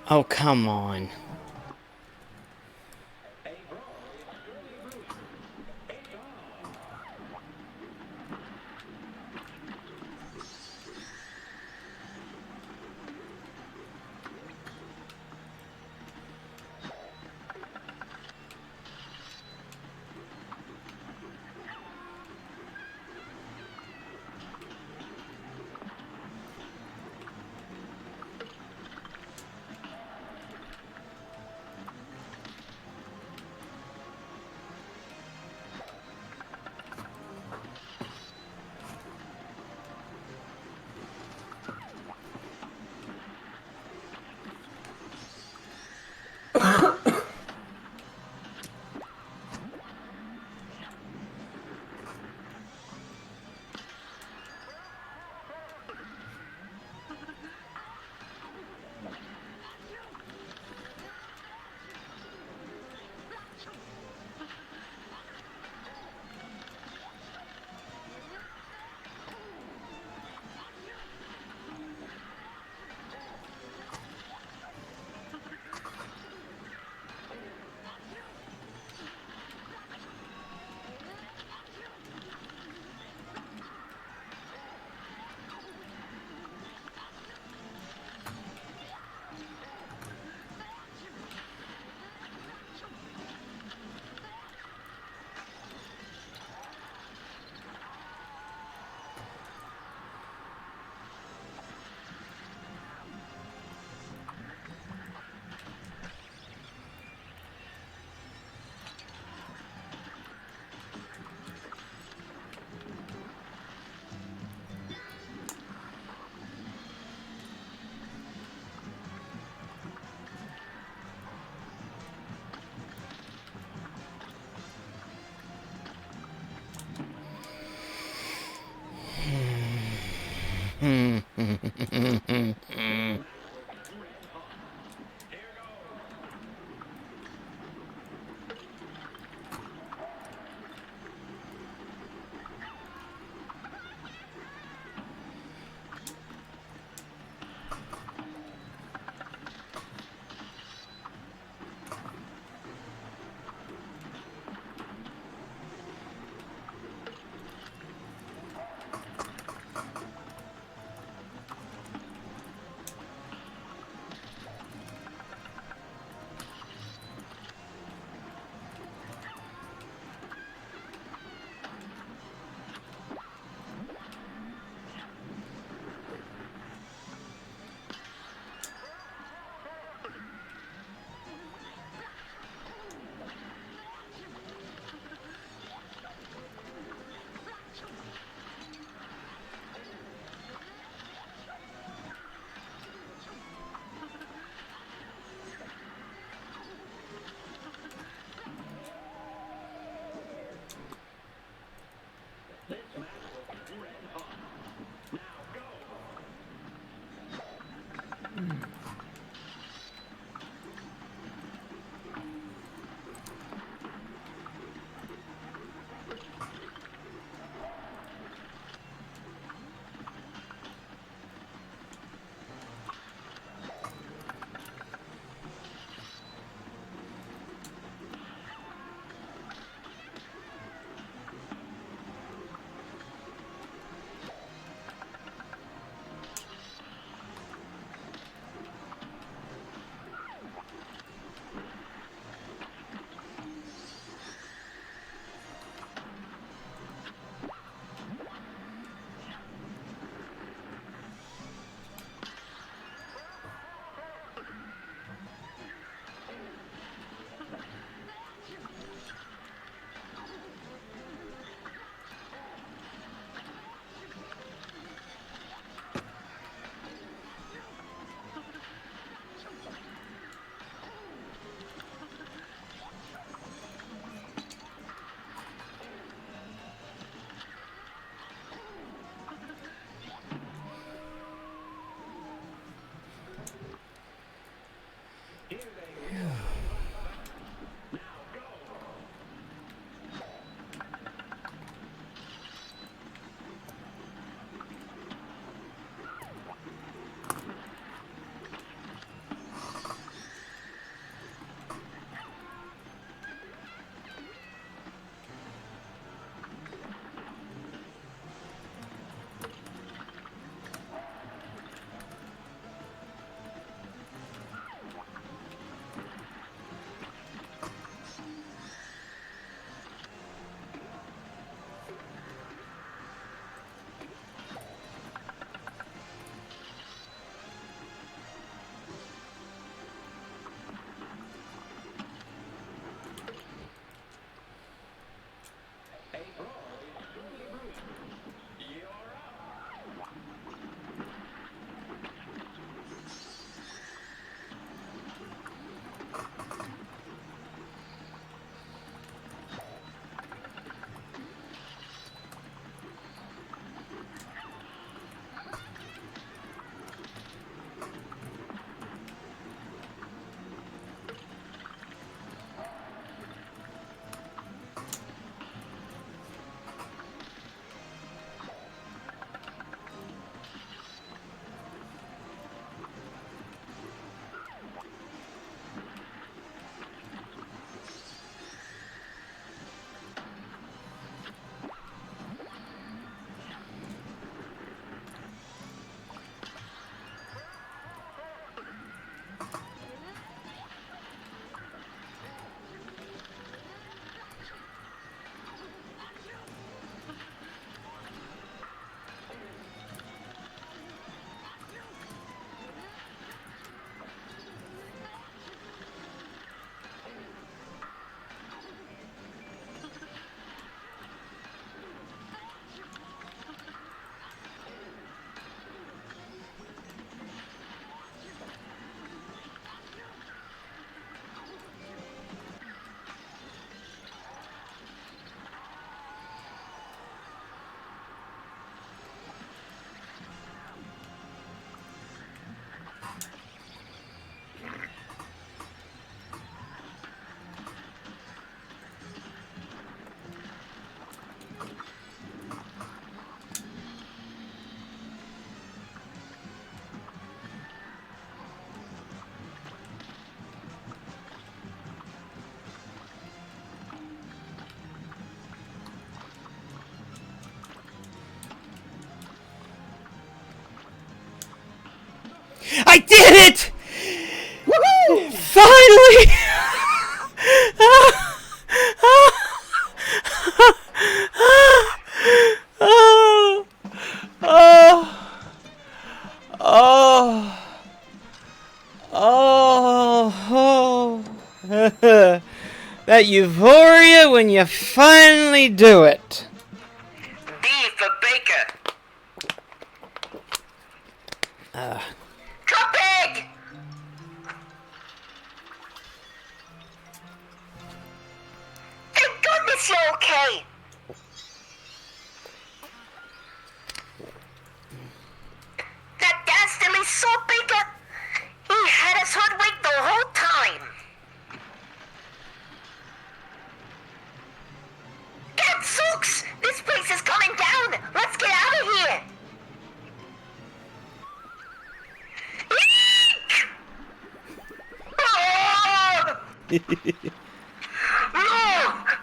Oh, come on. I did it!
Woohoo!
Finally! Oh, oh, oh, oh, oh. That euphoria when you finally do it.
B for Baker. Cuphead! Thank goodness you're okay. That dastardly Salt Baker, he had us hoodwinked the whole time. Gadzooks! This place is coming down! Let's get out of here! Eek! Oh! No!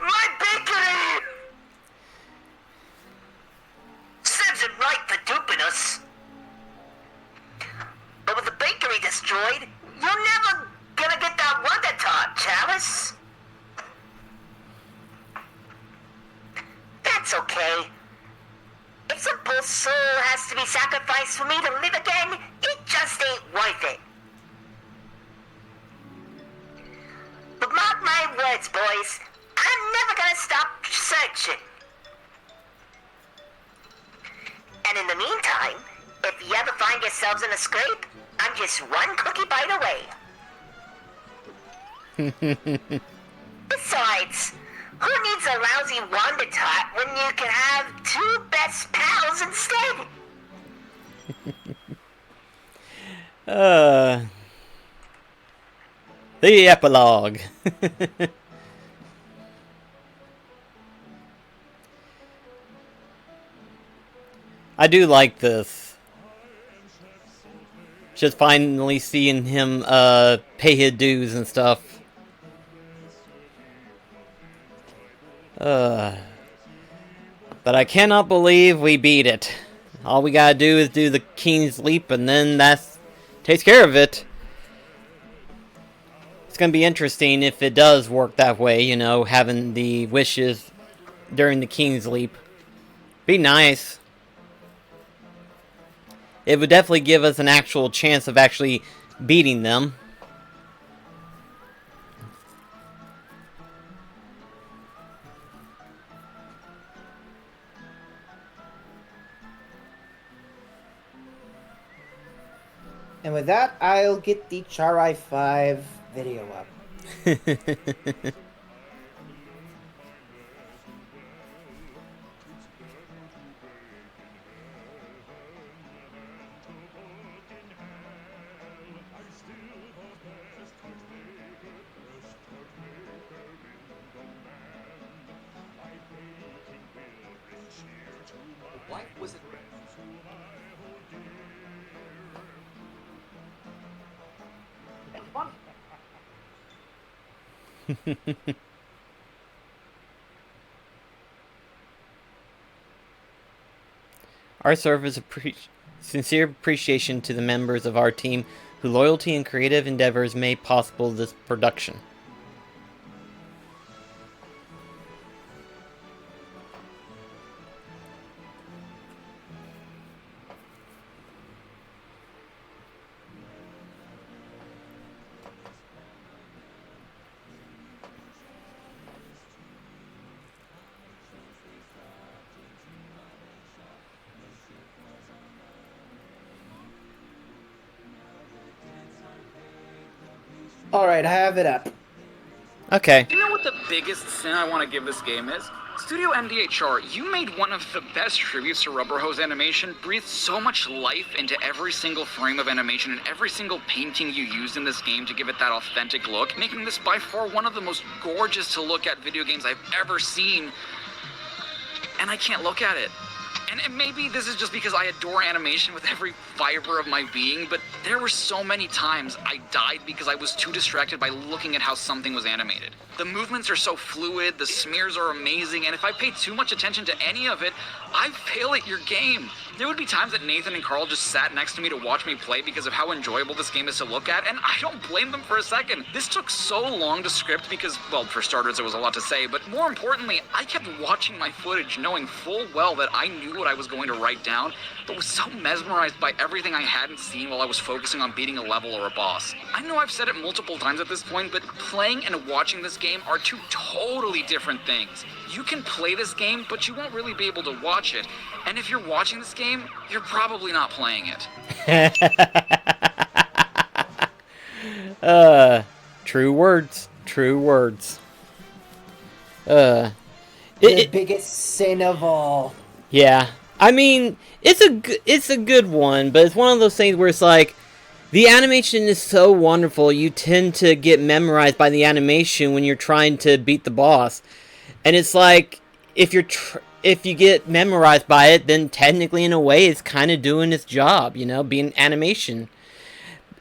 My bakery! Serves it right for duping us. But with the bakery destroyed, you're never gonna get that Wonder Tart, Chalice. That's okay. If some poor soul has to be sacrificed for me to live again, it just ain't worth it. But mark my words, boys. I'm never gonna stop searching. And in the meantime, if you ever find yourselves in a scrape, I'm just one cookie bite away. Besides, who needs a lousy Wonder Tart when you can have two best pals instead?
The epilogue. I do like this. Just finally seeing him pay his dues and stuff. But I cannot believe we beat it. All we gotta do is do the King's Leap, and then that takes care of it. It's gonna be interesting if it does work that way, you know, having the wishes during the King's Leap. Be nice. It would definitely give us an actual chance of actually beating them.
And with that, I'll get the Charai 5 video up.
Why was it?
Our service sincere appreciation to the members of our team whose loyalty and creative endeavors made possible this production.
Alright, I have it up.
Okay.
You know what the biggest sin I want to give this game is? Studio MDHR, you made one of the best tributes to Rubber Hose animation, breathed so much life into every single frame of animation and every single painting you used in this game to give it that authentic look, making this by far one of the most gorgeous to look at video games I've ever seen. And I can't look at it. And maybe this is just because I adore animation with every fiber of my being, but there were so many times I died because I was too distracted by looking at how something was animated. The movements are so fluid, the smears are amazing, and if I pay too much attention to any of it, I fail at your game. There would be times that Nathan and Carl just sat next to me to watch me play because of how enjoyable this game is to look at, and I don't blame them for a second. This took so long to script because, well, for starters, there was a lot to say, but more importantly, I kept watching my footage knowing full well that I knew what I was going to write down, but was so mesmerized by everything I hadn't seen while I was focusing on beating a level or a boss. I know I've said it multiple times at this point, but playing and watching this game are two totally different things. You can play this game, but you won't really be able to watch it. And if you're watching this game, you're probably not playing it.
True words. True words.
The biggest sin of all.
Yeah. I mean, it's a good one, but it's one of those things where it's like, the animation is so wonderful, you tend to get memorized by the animation when you're trying to beat the boss. And it's like, if you get memorized by it, then technically in a way it's kind of doing its job, you know, being animation.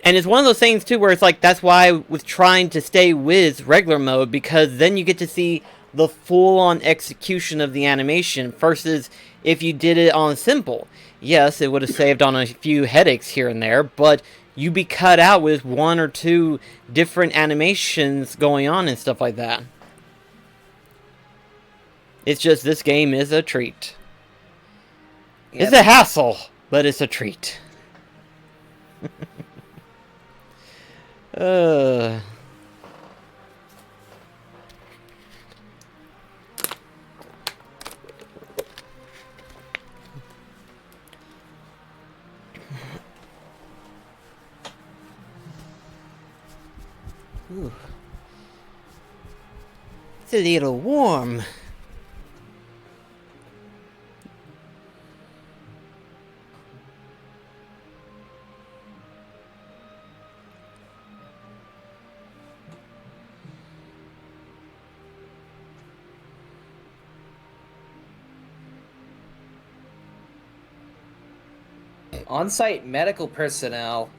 And it's one of those things too where it's like, that's why I was trying to stay with regular mode, because then you get to see the full-on execution of the animation versus if you did it on simple. Yes, it would have saved on a few headaches here and there, but you'd be cut out with one or two different animations going on and stuff like that. It's just, this game is a treat.
Yep.
It's a hassle, but it's a treat. Ooh. It's a little warm.
On-site medical personnel.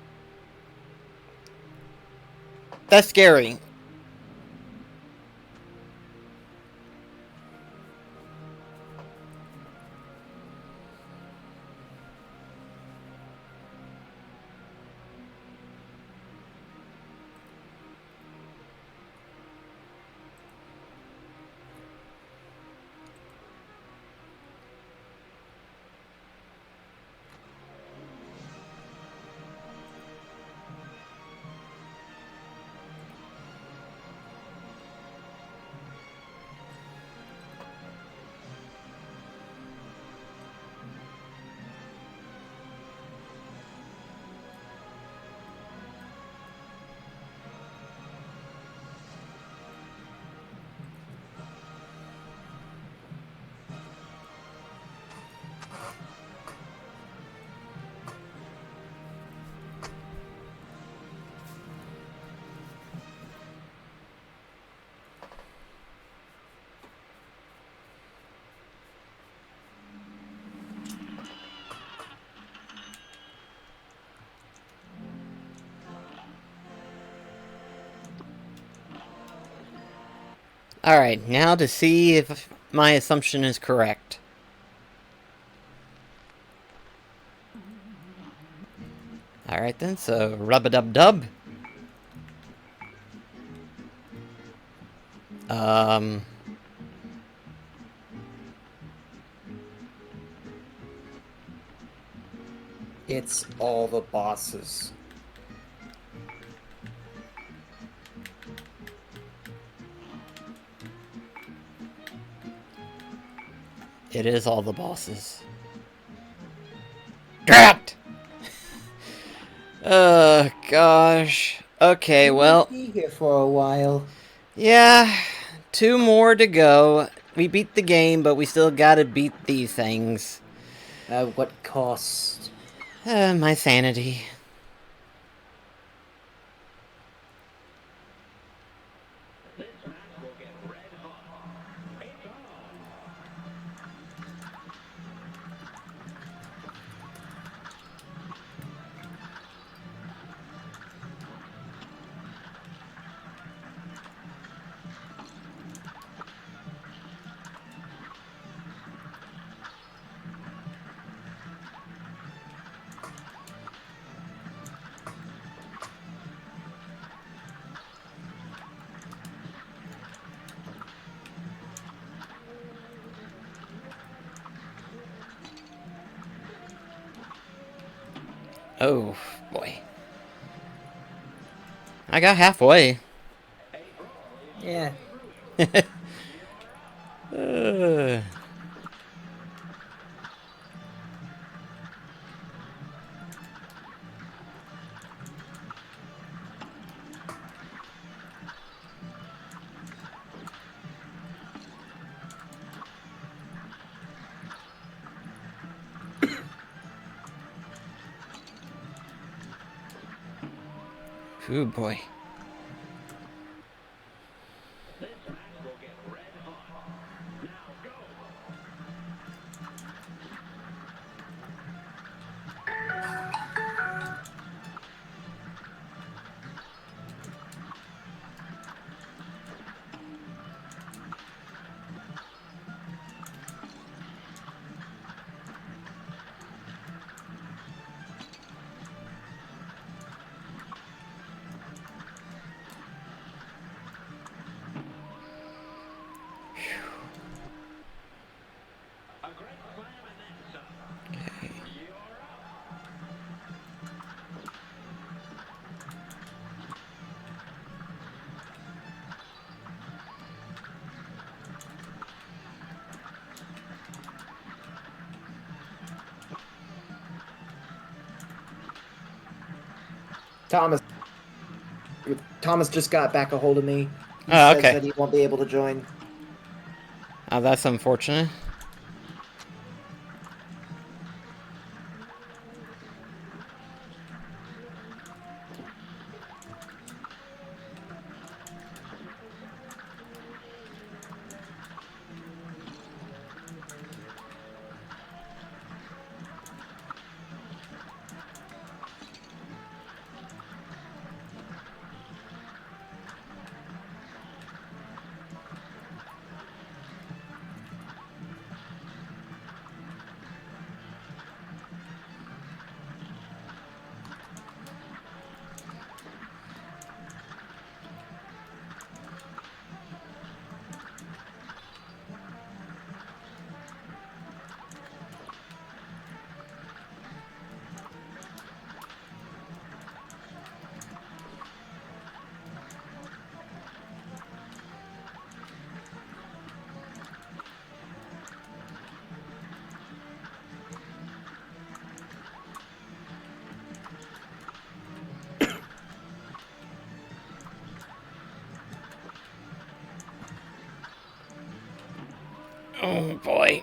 That's scary. Alright, now to see if my assumption is correct. Alright then, so rub-a-dub-dub.
It's all the bosses.
It is all the bosses. Drat! Oh, gosh. Okay, well,
Be here for a while.
yeah, 2 more to go. We beat the game, but we still gotta beat these things.
At what cost?
My sanity. Oh, boy. I got halfway.
Yeah.
Uh, Ooh, boy.
Thomas. Thomas just got back a hold of me. He
Oh,
says
okay.
that he won't be able to join.
Oh, that's unfortunate. Oh, boy.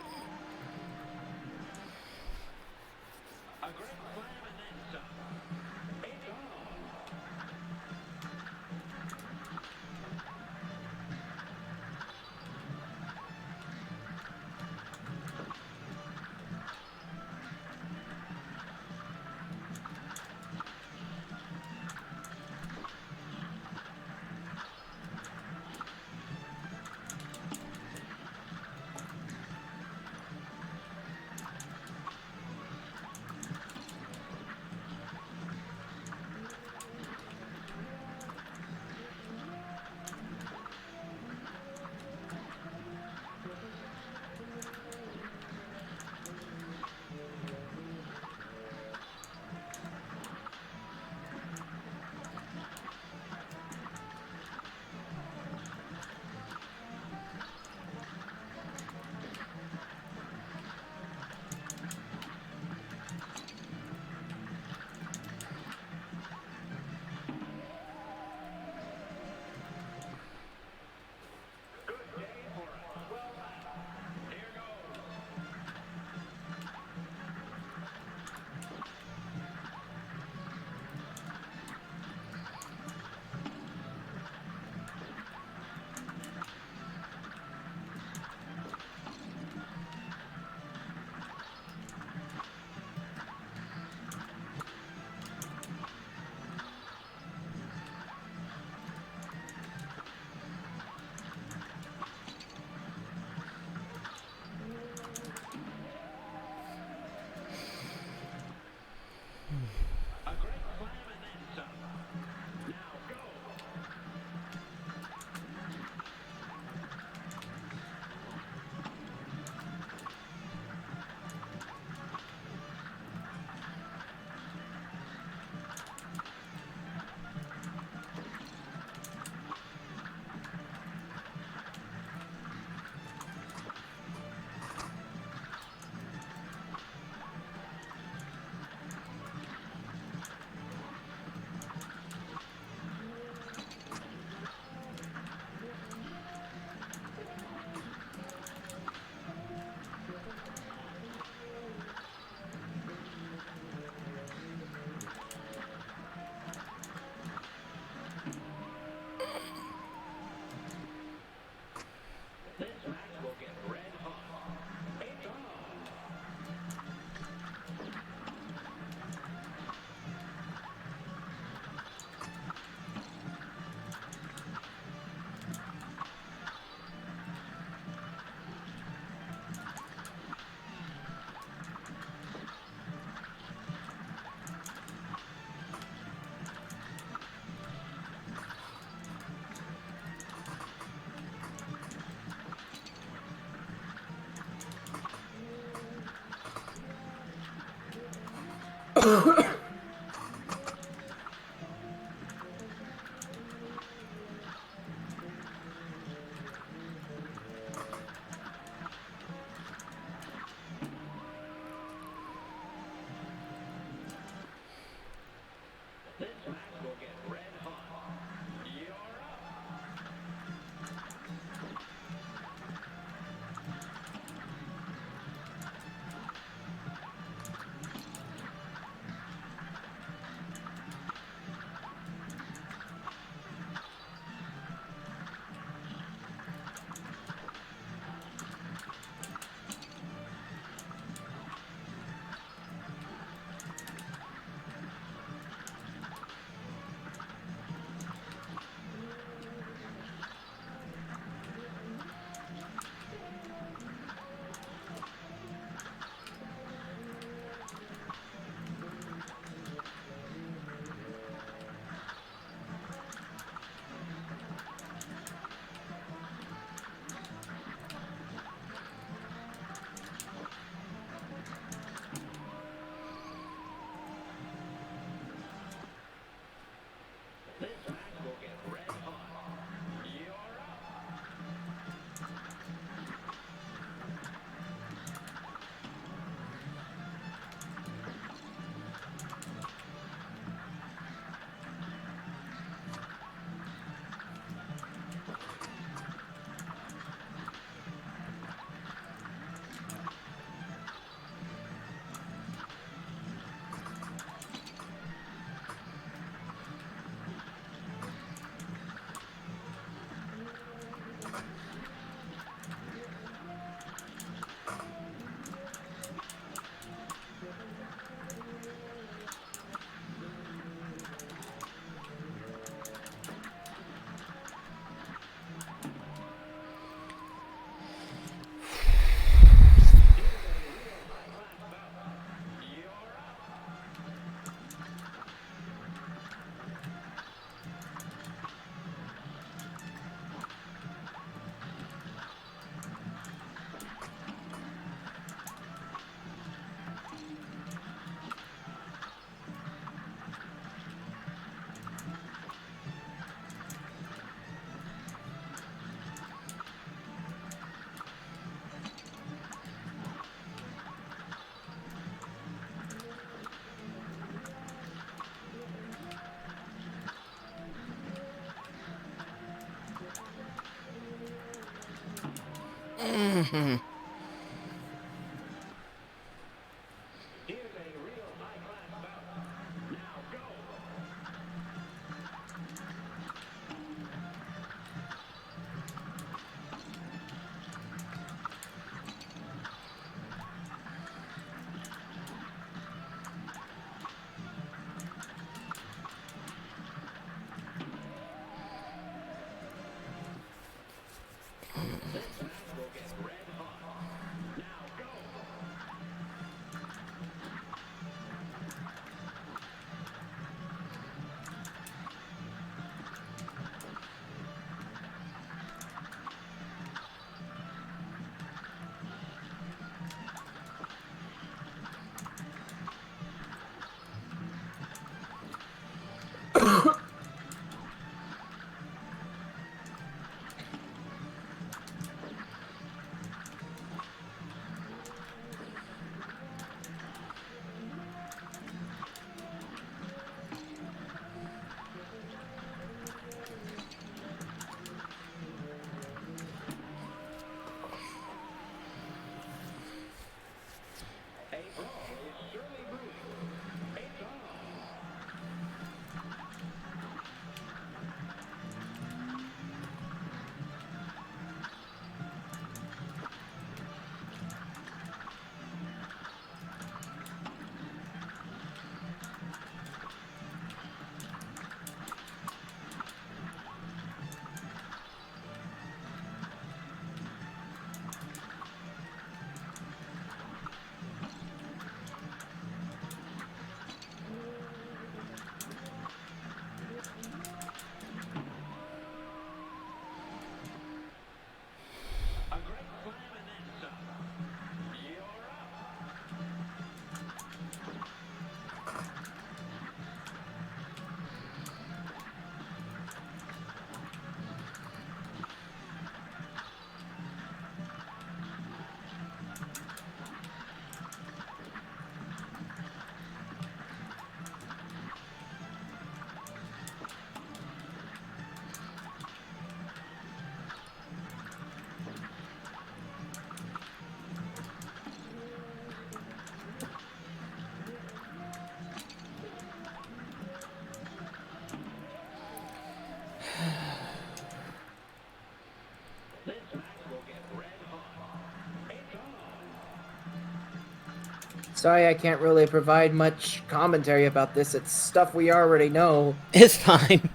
Sorry, I can't really provide much commentary about this. It's stuff we already know.
It's fine.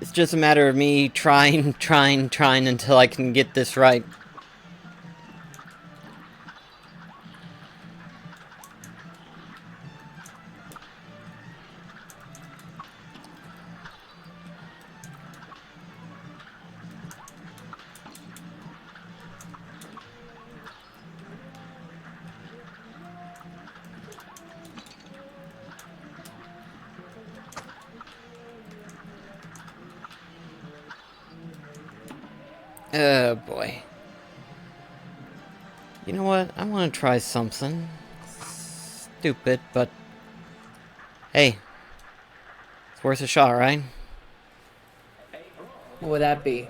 It's just a matter of me trying until I can get this right. Oh boy. You know what? I want to try something. Stupid, but hey, it's worth a shot, right?
What would that be?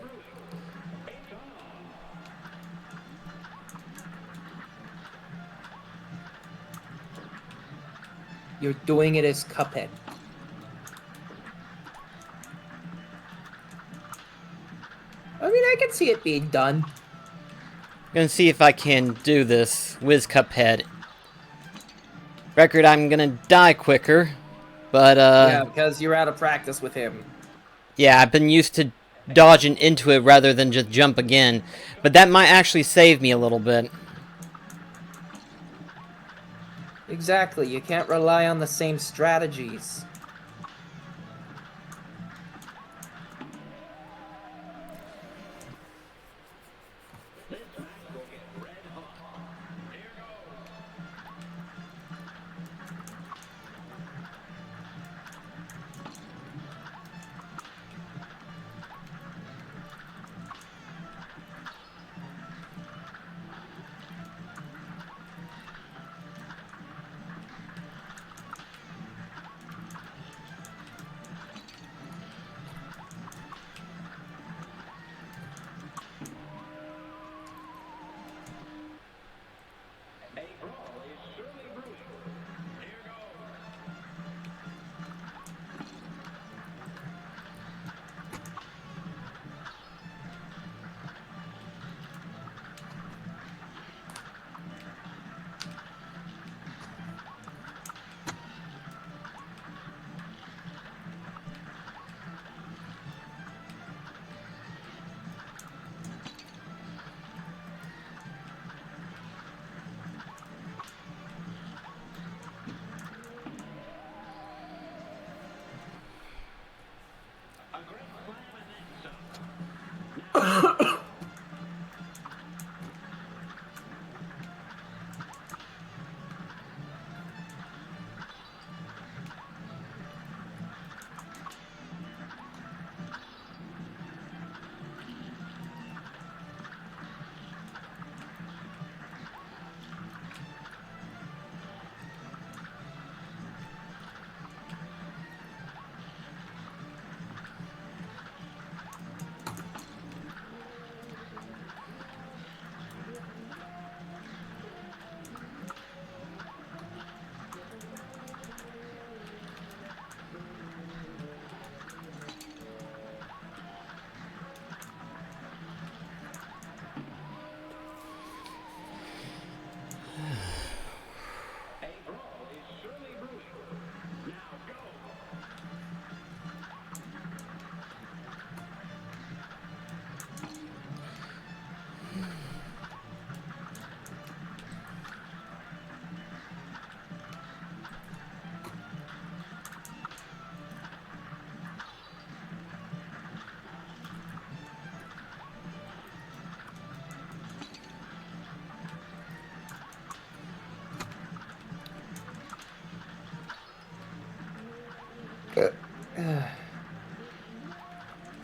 You're doing it as Cuphead. I mean, I can see it being done.
Gonna see if I can do this with Cuphead. Record, I'm gonna die quicker, but
Yeah, because you're out of practice with him.
yeah, I've been used to dodging into it rather than just jump again, but that might actually save me a little bit.
Exactly, you can't rely on the same strategies.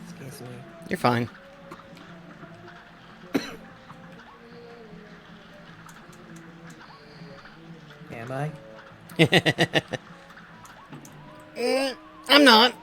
Excuse me.
You're fine.
Am I?
I'm not.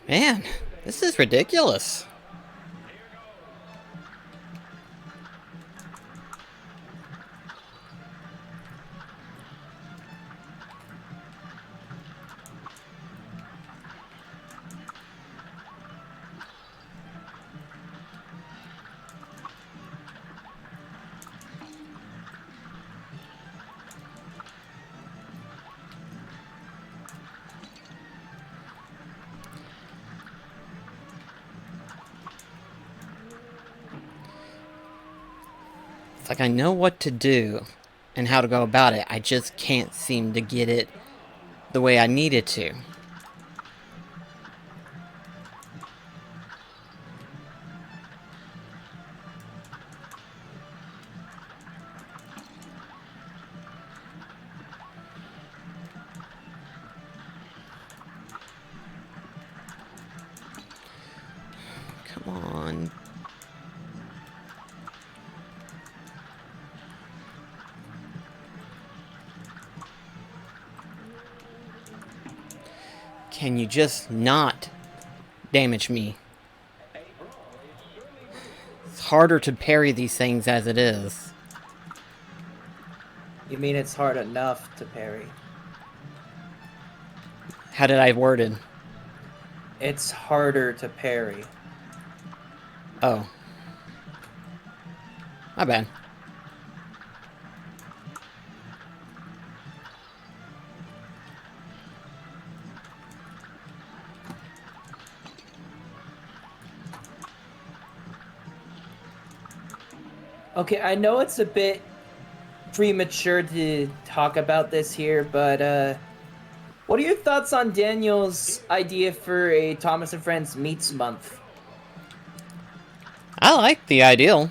Man, this is ridiculous. It's like I know what to do and how to go about it. I just can't seem to get it the way I need it to. Come on. Can you just not damage me? It's harder to parry these things as it is.
You mean it's hard enough to parry?
How did I word it?
It's harder to parry.
Oh. My bad.
Okay, I know it's a bit premature to talk about this here, but what are your thoughts on Daniel's idea for a Thomas and Friends Meets Month?
I like the ideal.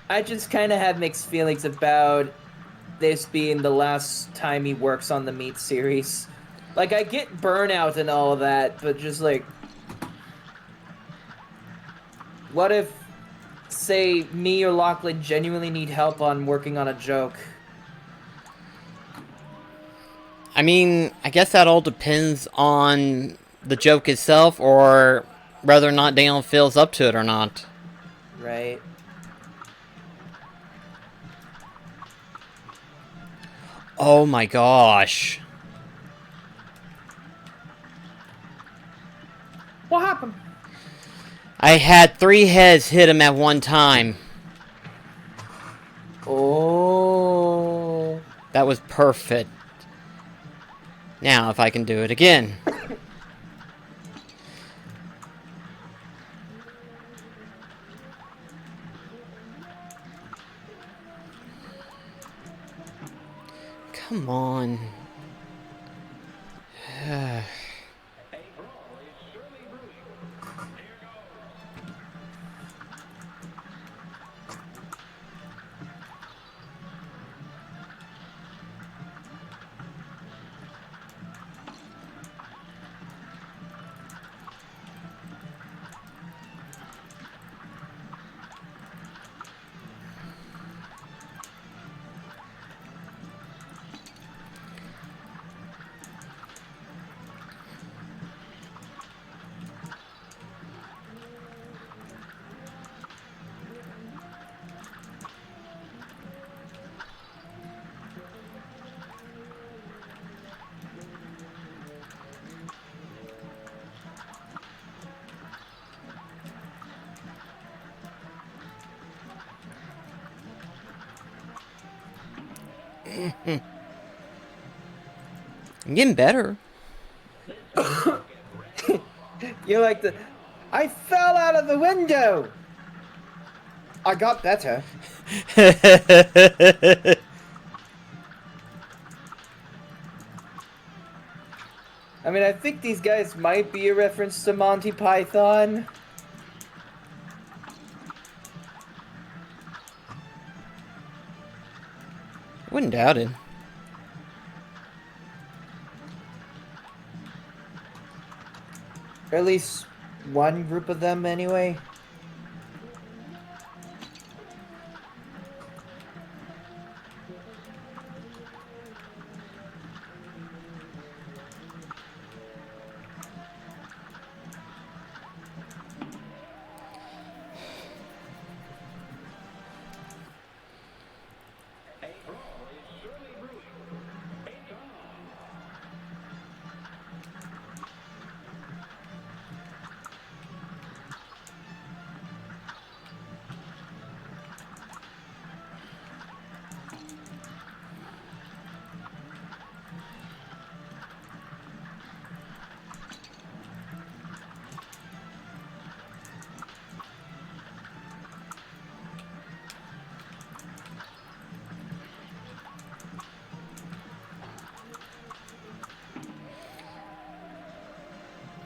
I just kind of have mixed feelings about this being the last time he works on the Meat series. Like, I get burnout and all of that, but just like, what if, say, me or Lachlan genuinely need help on working on a joke?
I mean, I guess that all depends on the joke itself, or whether or not Daniel feels up to it or not.
Right?
Oh my gosh.
What happened?
I had 3 heads hit him at one time.
Oh.
That was perfect. Now, if I can do it again. Come on. I'm getting better.
You're like the. I fell out of the window! I got better. I mean, I think these guys might be a reference to Monty Python.
I wouldn't doubt it.
Or at least one group of them, anyway.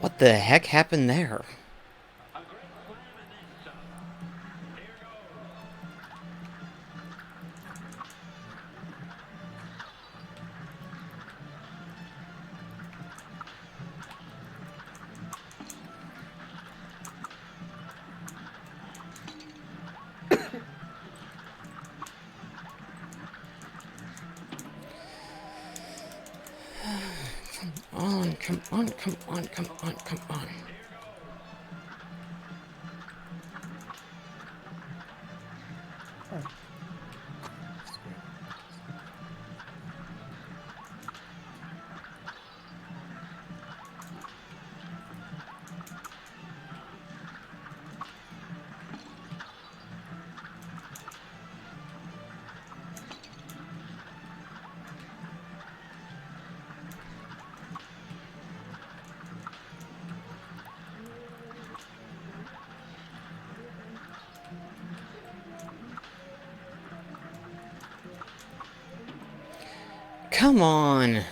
What the heck happened there? Come on, come on, come on, come on. Come on.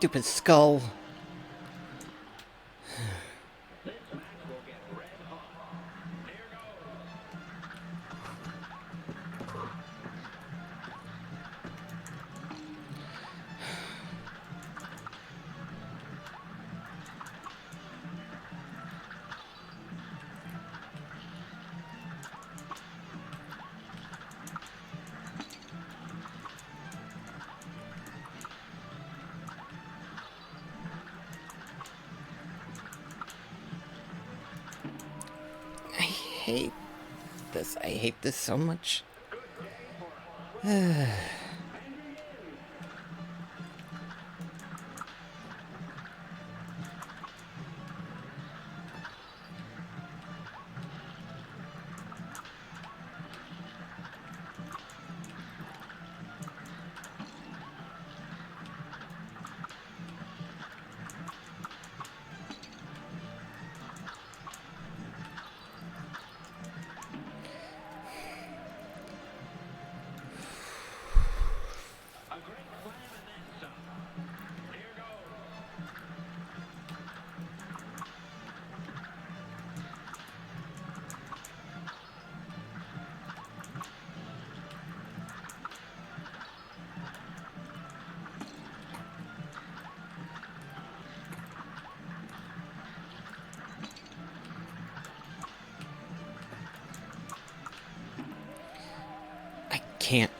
stupid skull. hate this. I hate this so much. I can't.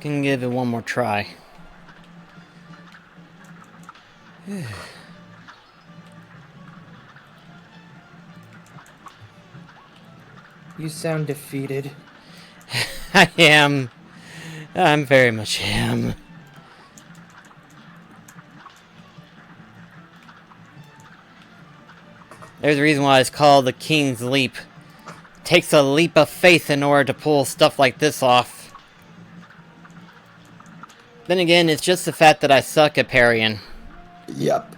Can give it one more try.
You sound defeated.
I am. I'm very much am. There's a reason why it's called the King's Leap. Takes a leap of faith in order to pull stuff like this off. Then again, it's just the fact that I suck at parrying.
Yep.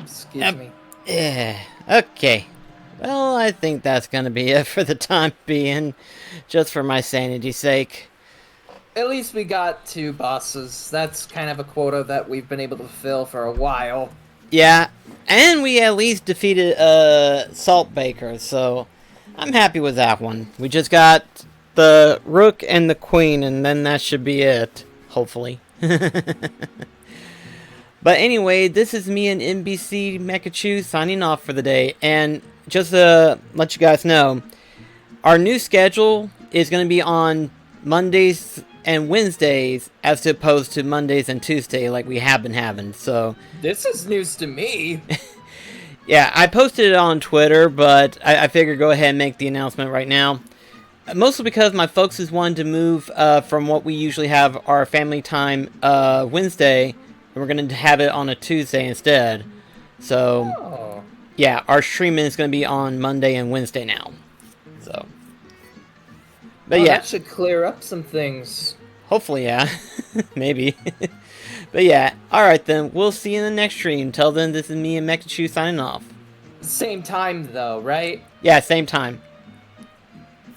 Excuse me.
Yeah. Okay. Well, I think that's gonna be it for the time being. Just for my sanity's sake.
At least we got 2 bosses. That's kind of a quota that we've been able to fulfill for a while.
Yeah. And we at least defeated Salt Baker, so I'm happy with that one. We just got the Rook and the Queen, and then that should be it. Hopefully. But anyway, this is me and NBC Mekachu signing off for the day. And just to let you guys know, our new schedule is going to be on Mondays and Wednesdays as opposed to Mondays and Tuesday like we have been having. So
This is news to me.
yeah, I posted it on Twitter, but I figured go ahead and make the announcement right now. Mostly because my folks has wanted to move from what we usually have our family time Wednesday, and we're going to have it on a Tuesday instead. So, yeah, our streaming is going to be on Monday and Wednesday now. So, but yeah,
that should clear up some things.
hopefully, yeah, maybe. But yeah, alright then, we'll see you in the next stream. Until then, this is me and Mekachu signing off.
Same time though, right?
Yeah, same time.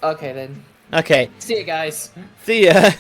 Okay then.
Okay,
See you guys.
see ya!